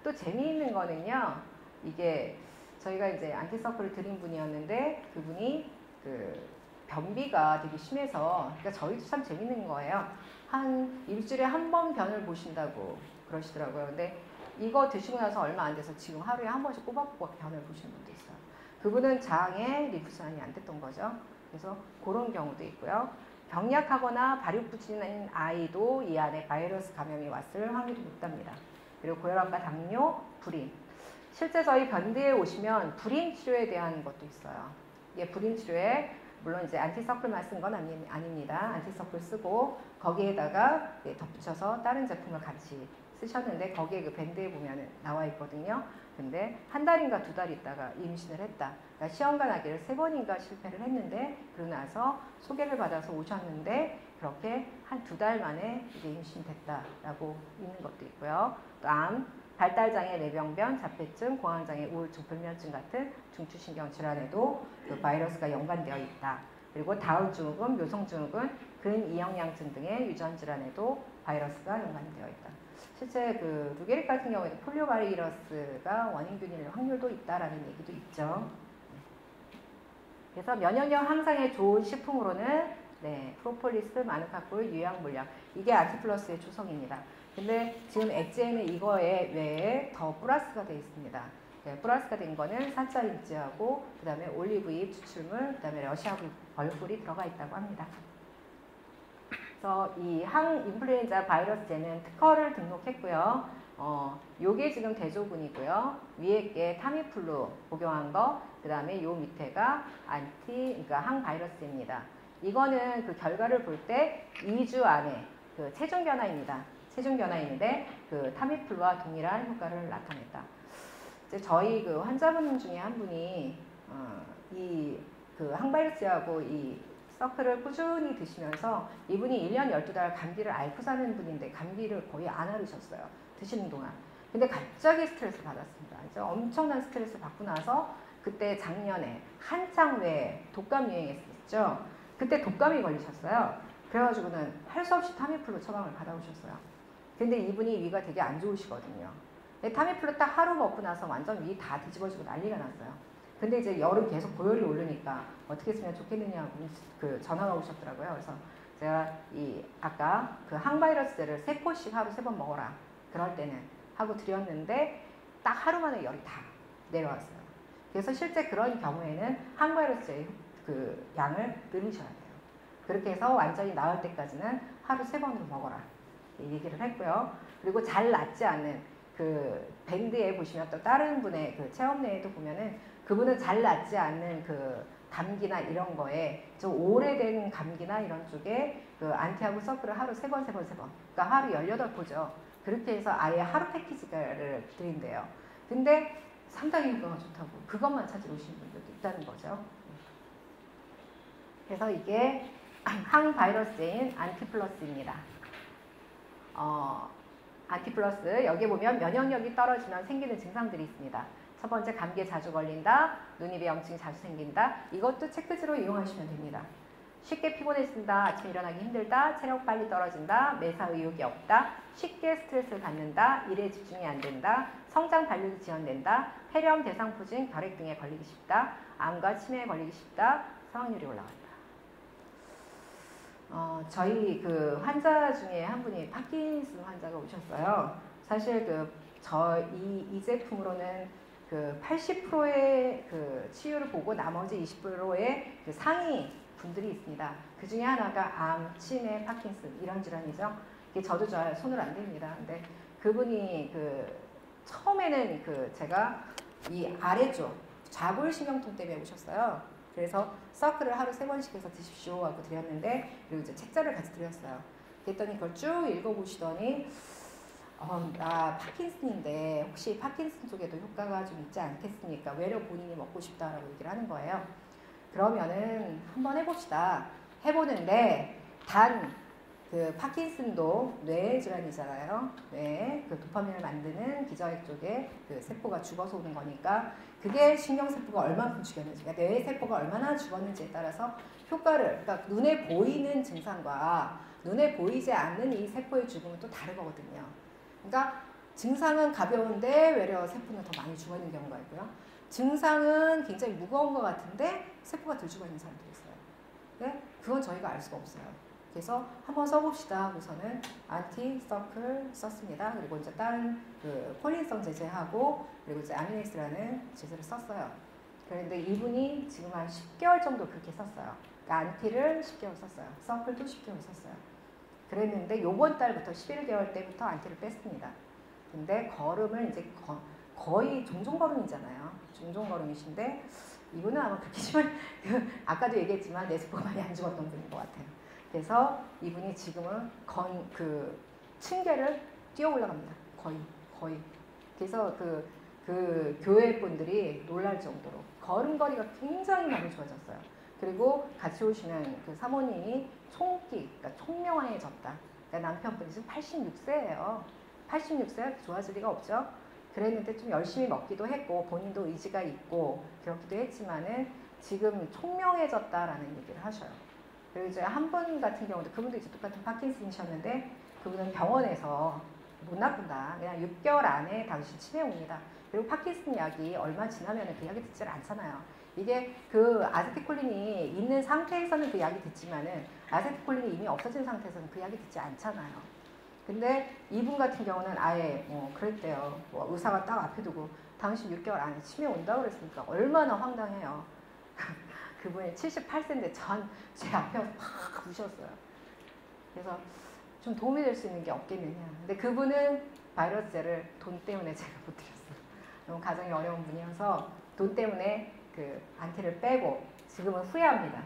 또 재미있는 거는요, 이게 저희가 이제 안티서클을 드린 분이었는데 그분이 그 변비가 되게 심해서, 그러니까 저희도 참 재밌는 거예요. 한 일주일에 한 번 변을 보신다고 그러시더라고요. 근데 이거 드시고 나서 얼마 안 돼서 지금 하루에 한 번씩 꼬박꼬박 변을 보시는 분도 있어요. 그분은 장에 림프순환이 안 됐던 거죠. 그래서 그런 경우도 있고요. 병약하거나 발육부진인 아이도 이 안에 바이러스 감염이 왔을 확률이 높답니다. 그리고 고혈압과 당뇨, 불임. 실제 저희 변대에 오시면 불임 치료에 대한 것도 있어요. 예, 불임 치료에 물론 이제 안티서클만 쓴 건 아닙니다. 안티서클 쓰고 거기에다가 덧붙여서 다른 제품을 같이 쓰셨는데 거기에 그 밴드에 보면 나와 있거든요. 근데 한 달인가 두 달 있다가 임신을 했다. 그러니까 시험관 하기를 3번인가 실패를 했는데 그러고 나서 소개를 받아서 오셨는데 그렇게 한 두 달 만에 이제 임신됐다라고 있는 것도 있고요. 또 암, 발달장애, 뇌병변, 자폐증, 공황장애, 우울증, 불면증 같은 중추신경 질환에도 그 바이러스가 연관되어 있다. 그리고 다운증후군, 묘성증후군, 근이형양증 등의 유전 질환에도 바이러스가 연관되어 있다. 실제 그 루게릭 같은 경우에도 폴리오 바이러스가 원인균일 확률도 있다라는 얘기도 있죠. 그래서 면역력 향상에 좋은 식품으로는 프로폴리스, 마누카꿀, 유양물약, 이게 안티플러스의 조성입니다. 근데 지금 엑제에는 이거에 외에 더 플러스가 되어 있습니다. 플러스가 된 거는 산차림지하고 그 다음에 올리브잎 추출물, 그 다음에 러시아 벌꿀이 들어가 있다고 합니다. 그래서 이 항인플루엔자 바이러스제는 특허를 등록했고요. 요게 지금 대조군이고요. 위에 게 타미플루 복용한 거, 그 다음에 요 밑에가 그러니까 항바이러스입니다. 이거는 그 결과를 볼 때 2주 안에 그 체중 변화입니다. 체중 변화인데 그 타미플루와 동일한 효과를 나타냈다. 이제 저희 그 환자분 중에 한 분이 이 그 항바이러스하고 이 서클을 꾸준히 드시면서 이분이 1년 12달 감기를 앓고 사는 분인데 감기를 거의 안 앓으셨어요. 드시는 동안. 근데 갑자기 스트레스를 받았습니다. 이제 엄청난 스트레스를 받고 나서 그때 작년에 한창 왜 독감 유행했었죠. 그때 독감이 걸리셨어요. 그래가지고는 할 수 없이 타미플루 처방을 받아오셨어요. 근데 이분이 위가 되게 안 좋으시거든요. 타미플루 딱 하루 먹고 나서 완전 위 다 뒤집어지고 난리가 났어요. 근데 이제 열은 계속 고열이 오르니까 어떻게 했으면 좋겠느냐고 그 전화가 오셨더라고요. 그래서 제가 이 아까 그 항바이러스제를 3포씩 하루 3번 먹어라. 그럴 때는 하고 드렸는데 딱 하루 만에 열이 다 내려왔어요. 그래서 실제 그런 경우에는 항바이러스제의 그 양을 늘리셔야 돼요. 그렇게 해서 완전히 나을 때까지는 하루 3번으로 먹어라. 얘기를 했고요. 그리고 잘 낫지 않는 그 밴드에 보시면 또 다른 분의 그 체험 내에도 보면은 그분은 잘 낫지 않는 그 감기나 이런 거에 좀 오래된 감기나 이런 쪽에 그 안티하고 서클을 하루 3번. 그러니까 하루 18포죠. 그렇게 해서 아예 하루 패키지를 드린대요. 근데 상당히 효과가 좋다고 그것만 찾으러 오시는 분들도 있다는 거죠. 그래서 이게 항바이러스제인 안티플러스입니다. 안티플러스 여기 보면 면역력이 떨어지면 생기는 증상들이 있습니다. 첫 번째 감기에 자주 걸린다, 눈이 염증이 자주 생긴다. 이것도 체크지로 이용하시면 됩니다. 쉽게 피곤해진다, 아침 일어나기 힘들다, 체력 빨리 떨어진다, 매사 의욕이 없다, 쉽게 스트레스를 받는다, 일에 집중이 안 된다, 성장 발육이 지연된다, 폐렴, 대상포진, 결핵 등에 걸리기 쉽다, 암과 치매에 걸리기 쉽다, 사망률이 올라간다. 저희 그 환자 중에 한 분이 파킨슨 환자가 오셨어요. 사실 이 제품으로는 그 80%의 그 치유를 보고 나머지 20%의 그 상위 분들이 있습니다. 그 중에 하나가 암, 치매, 파킨슨 이런 질환이죠. 이게 저도 잘 손을 안 댑니다. 근데 그분이 그 처음에는 그 제가 이 아래쪽 좌골신경통 때문에 오셨어요. 그래서 서클을 하루 3번씩 해서 드십시오 하고 드렸는데 그리고 이제 책자를 같이 드렸어요. 그랬더니 그걸 쭉 읽어보시더니 나 파킨슨인데 혹시 파킨슨 쪽에도 효과가 좀 있지 않겠습니까? 외려 본인이 먹고 싶다라고 얘기를 하는 거예요. 그러면은 한번 해봅시다. 해보는데 단 그 파킨슨도 뇌 질환이잖아요. 뇌 그 도파민을 만드는 기저핵 쪽에 그 세포가 죽어서 오는 거니까 그게 신경세포가 얼마큼 죽였는지, 그러니까 뇌 세포가 얼마나 죽었는지에 따라서 효과를, 그러니까 눈에 보이는 증상과 눈에 보이지 않는 이 세포의 죽음은 또 다르거든요. 그러니까 증상은 가벼운데 외려 세포는 더 많이 죽어 있는 경우가 있고요. 증상은 굉장히 무거운 것 같은데 세포가 덜 죽어 있는 사람도 있어요. 네? 그건 저희가 알 수가 없어요. 그래서 한번 써봅시다 하고서는 안티서클 썼습니다. 그리고 이제 다른 그 콜린성 제제하고 그리고 이제 아미넥스라는 제제를 썼어요. 그런데 이분이 지금 한 10개월 정도 그렇게 썼어요. 그러니까 안티를 10개월 썼어요. 서클도 10개월 썼어요. 그랬는데 요번 달부터 11개월 때부터 안티를 뺐습니다. 근데 걸음을 이제 거의 종종걸음이잖아요. 종종걸음이신데 이분은 아마 그렇게 심한 아까도 얘기했지만 뇌세포가 많이 안 죽었던 분인 것 같아요. 그래서 이분이 지금은 그 층계를 뛰어 올라갑니다. 거의. 그래서 그 교회 분들이 놀랄 정도로 걸음걸이가 굉장히 많이 좋아졌어요. 그리고 같이 오시는 그 사모님이 그러니까 총명해졌다. 그러니까 남편분이 지금 86세예요. 86세야 좋아질 리가 없죠. 그랬는데 좀 열심히 먹기도 했고 본인도 의지가 있고 그렇기도 했지만은 지금 총명해졌다라는 얘기를 하셔요. 그리고 이제 한 분 같은 경우도 그분도 이제 똑같은 파킨슨이셨는데 그분은 병원에서 못 나쁜다. 그냥 6개월 안에 당신 치매 옵니다. 그리고 파킨슨 약이 얼마 지나면 그 약이 듣질 않잖아요. 이게 그 아세틸콜린이 있는 상태에서는 그 약이 듣지만은 아세틸콜린이 이미 없어진 상태에서는 그 약이 듣지 않잖아요. 근데 이분 같은 경우는 아예 뭐 그랬대요. 뭐 의사가 딱 앞에 두고 당신 6개월 안에 치매 온다고 그랬으니까 얼마나 황당해요. 그분이 78세인데 제 앞에 팍 우셨어요. 그래서 좀 도움이 될 수 있는 게 없겠느냐. 근데 그분은 바이러스제를 돈 때문에 제가 못 드렸어요. 너무 가정이 어려운 분이어서 돈 때문에 그 안티를 빼고 지금은 후회합니다.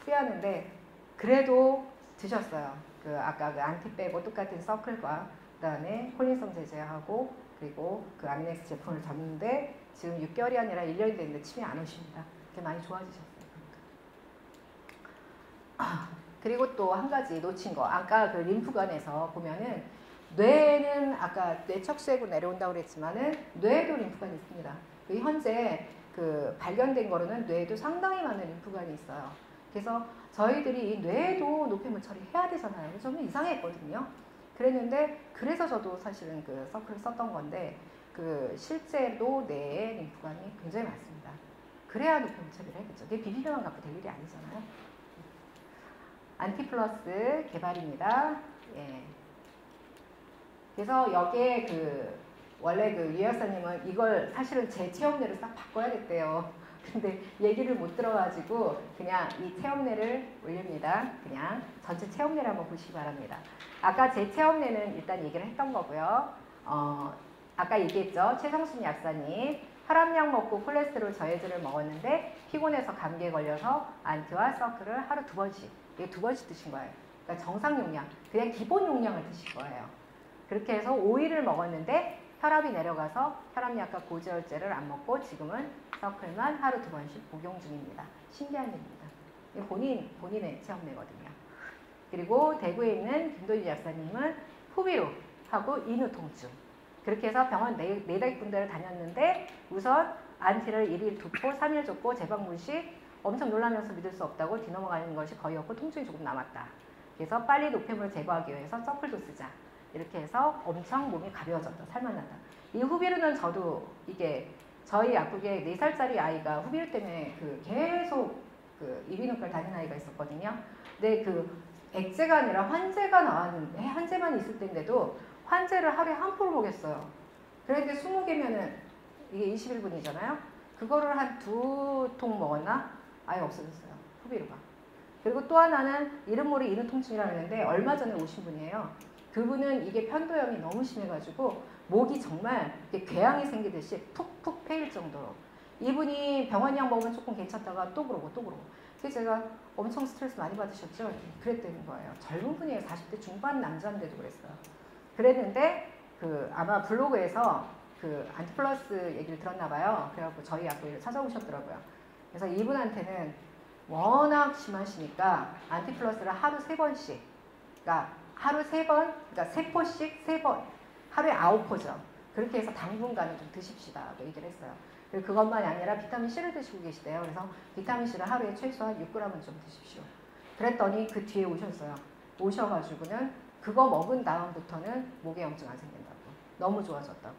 후회하는데 그래도 드셨어요. 그 아까 그 안티 빼고 똑같은 서클과 그다음에 콜린성 제제하고 그리고 그 아미넥스 제품을 줬는데 지금 6개월이 아니라 1년이 됐는데 침이 안 오십니다. 그렇게 많이 좋아지셨어요. 그리고 또 한 가지 놓친 거. 아까 그 림프관에서 보면은 뇌는 아까 뇌척수액으로 내려온다고 그랬지만은 뇌에도 림프관이 있습니다. 현재 그 발견된 거로는 뇌에도 상당히 많은 림프관이 있어요. 그래서 저희들이 이 뇌에도 노폐물 처리해야 되잖아요. 저는 이상했거든요. 그랬는데 그래서 저도 사실은 그 서클을 썼던 건데 그 실제로 뇌에 림프관이 굉장히 많습니다. 그래야 노폐물 처리를 해야겠죠. 그게 비비면만 갖고 될 일이 아니잖아요. 안티플러스 개발입니다. 예. 그래서 여기에 원래 유 여사님은 이걸 사실은 제 체험례를 싹 바꿔야겠대요. 근데 얘기를 못 들어가지고 그냥 이 체험례를 올립니다. 그냥 전체 체험례를 한번 보시기 바랍니다. 아까 제 체험례는 일단 얘기를 했던 거고요. 아까 얘기했죠. 최성순 약사님. 혈압약 먹고 콜레스테롤 저해제를 먹었는데 피곤해서 감기에 걸려서 안티와 서클을 하루 2번씩, 이게 2번씩 드신 거예요. 그러니까 정상 용량, 그냥 기본 용량을 드실 거예요. 그렇게 해서 5일을 먹었는데 혈압이 내려가서 혈압약과 고지혈제를 안 먹고 지금은 서클만 하루 2번씩 복용 중입니다. 신기한 일입니다. 이게 본인의 체험례거든요. 그리고 대구에 있는 김도진 약사님은 후비루하고 인후 통증. 그렇게 해서 병원 4군데를 다녔는데 우선 안티를 1일 2포, 3일 줬고 재방문 시 엄청 놀라면서 믿을 수 없다고 뒤넘어가는 것이 거의 없고 통증이 조금 남았다. 그래서 빨리 노폐물을 제거하기 위해서 서클도 쓰자. 이렇게 해서 엄청 몸이 가벼워졌다. 살만하다. 이 후비루는 저도 이게 저희 약국에 4살짜리 아이가 후비루 때문에 계속 이비인후과를 다니는 아이가 있었거든요. 근데 액제가 아니라 환제가 나왔는데 환제만 있을 때인데도 환제를 하루에 한 포를 먹였어요. 그런데 20개면은 이게 21분이잖아요. 그거를 한 2통 먹었나? 아예 없어졌어요. 후비루가. 그리고 또 하나는 이름 모를 인후 통증이라고 했는데 얼마 전에 오신 분이에요. 그분은 이게 편도염이 너무 심해가지고 목이 정말 궤양이 생기듯이 푹푹 패일 정도로 이분이 병원약 먹으면 조금 괜찮다가 또 그러고 그래서 제가 엄청 스트레스 많이 받으셨죠? 그랬다는 거예요. 젊은 분이에요. 40대 중반 남자인데도 그랬어요. 그랬는데 아마 블로그에서 안티플러스 얘기를 들었나 봐요. 그래갖고 저희 약국에 찾아오셨더라고요. 그래서 이분한테는 워낙 심하시니까 안티플러스를 하루 3번씩, 그러니까 하루 3번, 그러니까 3포씩 3번, 하루에 9포죠. 그렇게 해서 당분간은 좀 드십시다라고 얘기를 했어요. 그리고 그것만이 아니라 비타민C를 드시고 계시대요. 그래서 비타민C를 하루에 최소한 6g은 좀 드십시오. 그랬더니 그 뒤에 오셨어요. 오셔가지고는 그거 먹은 다음부터는 목에 염증 안 생긴다고. 너무 좋아졌다고.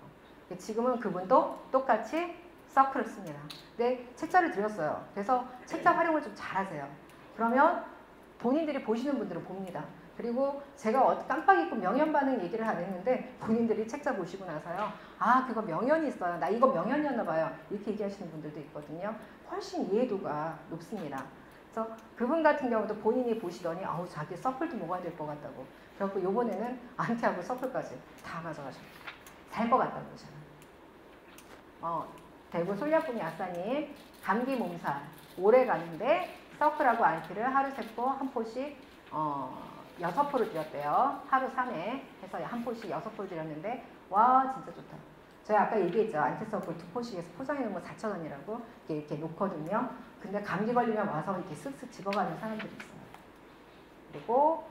지금은 그분도 똑같이 서클을 씁니다. 근데 책자를 드렸어요. 그래서 책자 활용을 좀 잘하세요. 그러면 본인들이 보시는 분들은 봅니다. 그리고 제가 깜빡 잊고 명연 반응 얘기를 안 했는데 본인들이 책자 보시고 나서요. 아, 그거 명연이 있어요. 나 이거 명연이었나 봐요. 이렇게 얘기하시는 분들도 있거든요. 훨씬 이해도가 높습니다. 그래서 그분 같은 경우도 본인이 보시더니 아우 자기 서클도 먹어야 될 것 같다고. 그래서 요번에는 안티하고 서클까지 다 가져가셨어요. 살 것 같다고 그러잖아요. 대구 솔약분이 아싸님 감기 몸살 오래 가는데 서클하고 안티를 하루 3포 한 포씩 6포를 드렸대요. 하루 3회 해서 한 포씩 6포를 드렸는데 와 진짜 좋다. 제가 아까 얘기했죠. 안티서클 2포씩에서 포장해 놓으면 4,000원이라고 이렇게 놓거든요. 근데 감기 걸리면 와서 이렇게 쓱쓱 집어가는 사람들이 있어요. 그리고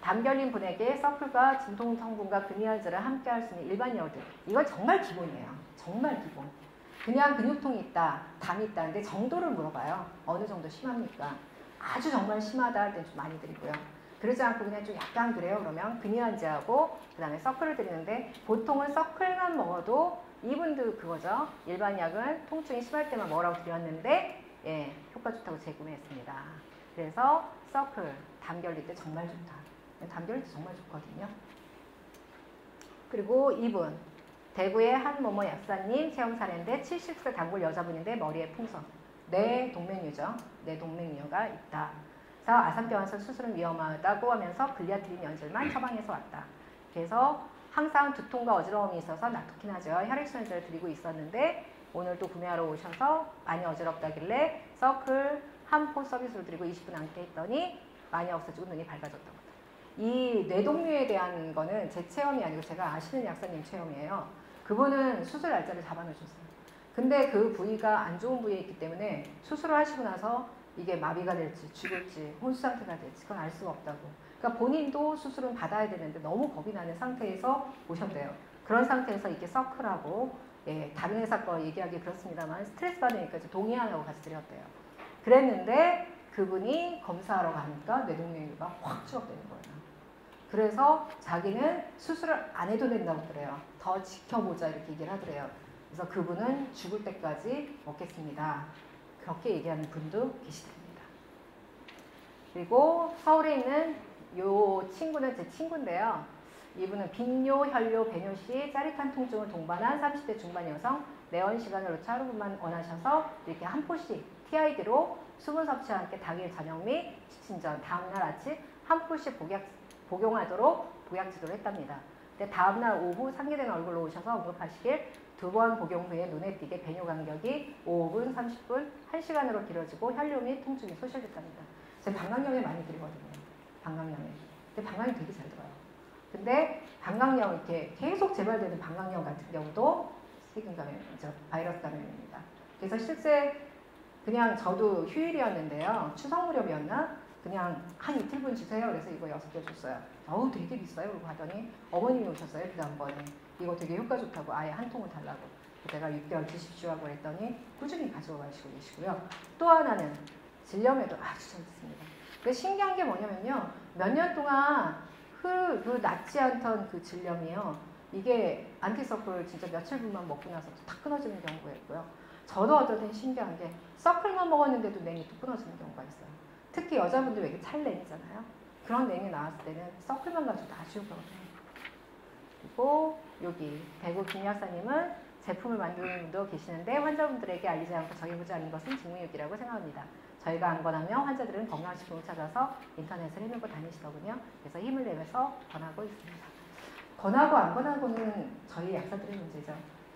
담 결린 분에게 서클과 진통 성분과 근위혈제를 함께 할 수 있는 일반药들 이건 정말 기본이에요. 정말 기본. 그냥 근육통이 있다, 담이 있다는데 정도를 물어봐요. 어느 정도 심합니까? 아주 정말 심하다 할 때 좀 많이 드리고요. 그러지 않고 그냥 좀 약간 그래요. 그러면 근위환제하고 그 다음에 서클을 드리는데 보통은 서클만 먹어도 이분도 그거죠. 일반 약은 통증이 심할 때만 먹으라고 드렸는데 예, 효과 좋다고 재구매했습니다. 그래서 서클 담 결릴 때 정말 좋다. 담 결릴 때 정말 좋거든요. 그리고 이분 대구의 한모모 약사님 체험 사례인데 70세 단골 여자분인데 머리에 풍선. 뇌 동맥류죠. 뇌 동맥류가 있다. 그래서 아산병원에서 수술은 위험하다고 하면서 글리아트린 연질만 처방해서 왔다. 그래서 항상 두통과 어지러움이 있어서 낙토킨하죠. 혈액순환제를 드리고 있었는데 오늘도 구매하러 오셔서 많이 어지럽다길래 서클 한 포 서비스로 드리고 20분 앉게 했더니 많이 없어지고 눈이 밝아졌다고. 이 뇌동류에 대한 거는 제 체험이 아니고 제가 아시는 약사님 체험이에요. 그분은 수술 날짜를 잡아놓으셨어요. 근데 그 부위가 안 좋은 부위에 있기 때문에 수술을 하시고 나서 이게 마비가 될지 죽을지 혼수 상태가 될지 그건 알 수가 없다고. 그러니까 본인도 수술은 받아야 되는데 너무 겁이 나는 상태에서 오셨대요. 그런 상태에서 이게 서클하고 예, 다른 회사 거 얘기하기 그렇습니다만 스트레스 받으니까 이제 동의안하고 같이 드렸대요. 그랬는데 그분이 검사하러 가니까 뇌동맥류가 확 추락되는 거예요. 그래서 자기는 수술을 안 해도 된다고 그래요. 더 지켜보자 이렇게 얘기를 하더래요. 그래서 그분은 죽을 때까지 먹겠습니다. 그렇게 얘기하는 분도 계시답니다. 그리고 서울에 있는 요 친구는 제 친구인데요. 이분은 빈뇨, 혈뇨, 배뇨시 짜릿한 통증을 동반한 30대 중반 여성 내원 시간을 놓쳐 하루만 원하셔서 이렇게 한 포씩 TID로 수분 섭취와 함께 당일 저녁 및 취침 전 다음날 아침 한 포씩 복용하도록 복약 지도를 했답니다. 근데 다음날 오후 상기된 얼굴로 오셔서 언급하시길 2번 복용 후에 눈에 띄게 배뇨 간격이 5분, 30분, 1시간으로 길어지고 혈뇨 및 통증이 소실됐답니다. 제가 방광염에 많이 드리거든요. 방광염에. 근데 방광이 되게 잘 들어요. 근데 방광염 이렇게 계속 재발되는 방광염 같은 경우도 세균 감염이죠. 바이러스 감염입니다. 그래서 실제 그냥 저도 휴일이었는데요. 추석 무렵이었나? 그냥 한 이틀분 주세요. 그래서 이거 6개 줬어요. 어우 되게 비싸요. 그러고 하더니 어머님이 오셨어요. 그 다음번에 이거 되게 효과 좋다고 아예 한 통을 달라고. 제가 6개월 드십시오 하고 했더니 꾸준히 가지고 가시고 계시고요. 또 하나는 질염에도 아주 잘 듣습니다. 근데 신기한 게 뭐냐면요. 몇 년 동안 그 낫지 않던 그 질염이요. 이게 안티서클 진짜 며칠분만 먹고 나서 탁 끊어지는 경우가 있고요. 저도 어떨 땐 신기한 게 서클만 먹었는데도 냉이 또 끊어지는 경우가 있어요. 특히 여자분들 왜 이렇게 찰냉이잖아요. 그런 냉이 나왔을 때는 서클만 가지고 다 지우거든요. 그리고 여기 대구 김약사님은 제품을 만드는 분도 계시는데 환자분들에게 알리지 않고 정해보지 않는 것은 직무유기라고 생각합니다. 저희가 안 권하면 환자들은 건강식품을 찾아서 인터넷을 헤매고 다니시더군요. 그래서 힘을 내면서 권하고 있습니다. 권하고 안 권하고는 저희 약사들의 문제죠.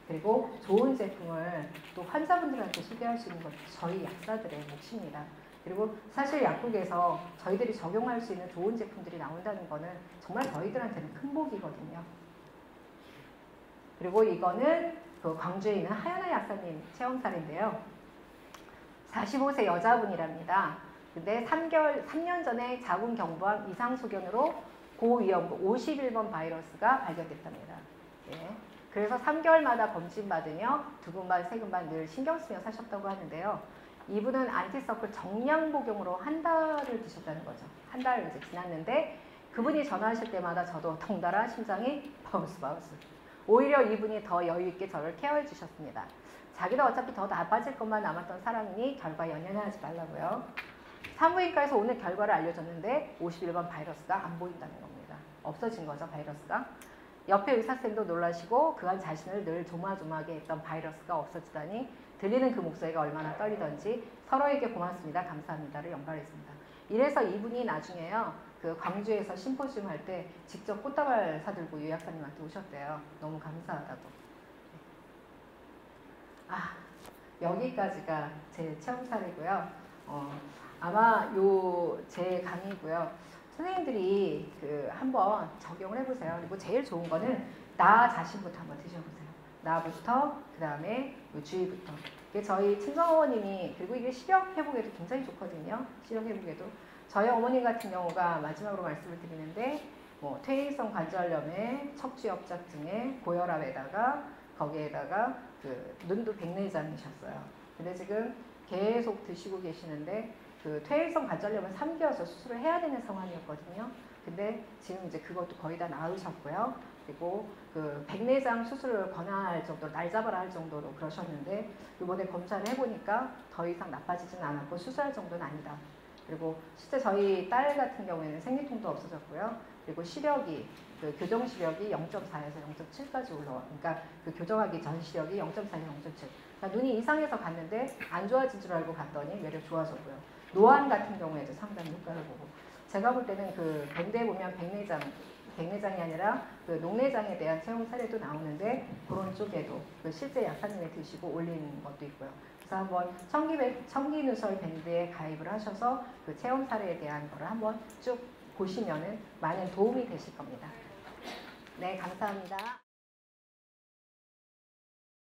그리고 좋은 제품을 또 환자분들한테 소개할 수 있는 것도 저희 약사들의 몫입니다. 그리고 사실 약국에서 저희들이 적용할 수 있는 좋은 제품들이 나온다는 거는 정말 저희들한테는 큰 복이거든요. 그리고 이거는 그 광주에 있는 하연아 약사님 체험 사례인데요. 45세 여자분이랍니다. 근데 3년 전에 자궁경부암 이상소견으로 고위험군 51번 바이러스가 발견됐답니다. 네. 그래서 3개월마다 검진 받으며 두근반 세근반 늘 신경 쓰며 사셨다고 하는데요. 이분은 안티서클 정량 복용으로 한 달을 드셨다는 거죠. 한 달 이제 지났는데 그분이 전화하실 때마다 저도 덩달아 심장이 바우스. 오히려 이분이 더 여유 있게 저를 케어해 주셨습니다. 자기도 어차피 더 나빠질 것만 남았던 사람이니 결과 연연하지 말라고요. 산부인과에서 오늘 결과를 알려줬는데 51번 바이러스가 안 보인다는 겁니다. 없어진 거죠, 바이러스가. 옆에 의사쌤도 놀라시고 그간 자신을 늘 조마조마하게 했던 바이러스가 없어지다니 들리는 그 목소리가 얼마나 떨리던지 서로에게 고맙습니다, 감사합니다를 연발했습니다. 이래서 이분이 나중에요, 그 광주에서 심포지움 할 때 직접 꽃다발 사들고 유 약사님한테 오셨대요. 너무 감사하다고. 여기까지가 제 체험 사례고요. 아마 제 강의고요. 선생님들이 한번 적용을 해보세요. 그리고 제일 좋은 거는 나 자신부터 한번 드셔보세요. 나부터, 그 다음에 주위부터. 이게 저희 친정어머님이, 그리고 이게 시력 회복에도 굉장히 좋거든요. 시력 회복에도. 저희 어머님 같은 경우가 마지막으로 말씀을 드리는데, 퇴행성 관절염에 척추협착증에 고혈압에다가 거기에다가 눈도 백내장이셨어요. 근데 지금 계속 드시고 계시는데 퇴행성 관절염은 3개월서 수술을 해야 되는 상황이었거든요. 근데 지금 이제 그것도 거의 다 나으셨고요. 그리고 백내장 수술을 권할 정도로, 날 잡아라 할 정도로 그러셨는데 이번에 검사를 해보니까 더 이상 나빠지진 않았고 수술할 정도는 아니다. 그리고 실제 저희 딸 같은 경우에는 생리통도 없어졌고요. 그리고 시력이 교정 시력이 0.4에서 0.7까지 올라와. 그러니까 교정하기 전 시력이 0.4에서 0.7. 그러니까 눈이 이상해서 갔는데 안 좋아진 줄 알고 갔더니 외려 좋아졌고요. 노안 같은 경우에도 상당히 효과를 보고. 제가 볼 때는 밴드에 보면 백내장이 아니라 녹내장에 대한 체험 사례도 나오는데 그런 쪽에도 실제 약사님이 드시고 올린 것도 있고요. 그래서 한번 청기누설 밴드에 가입을 하셔서 체험 사례에 대한 거를 한번 쭉 보시면은 많은 도움이 되실 겁니다. 네, 감사합니다.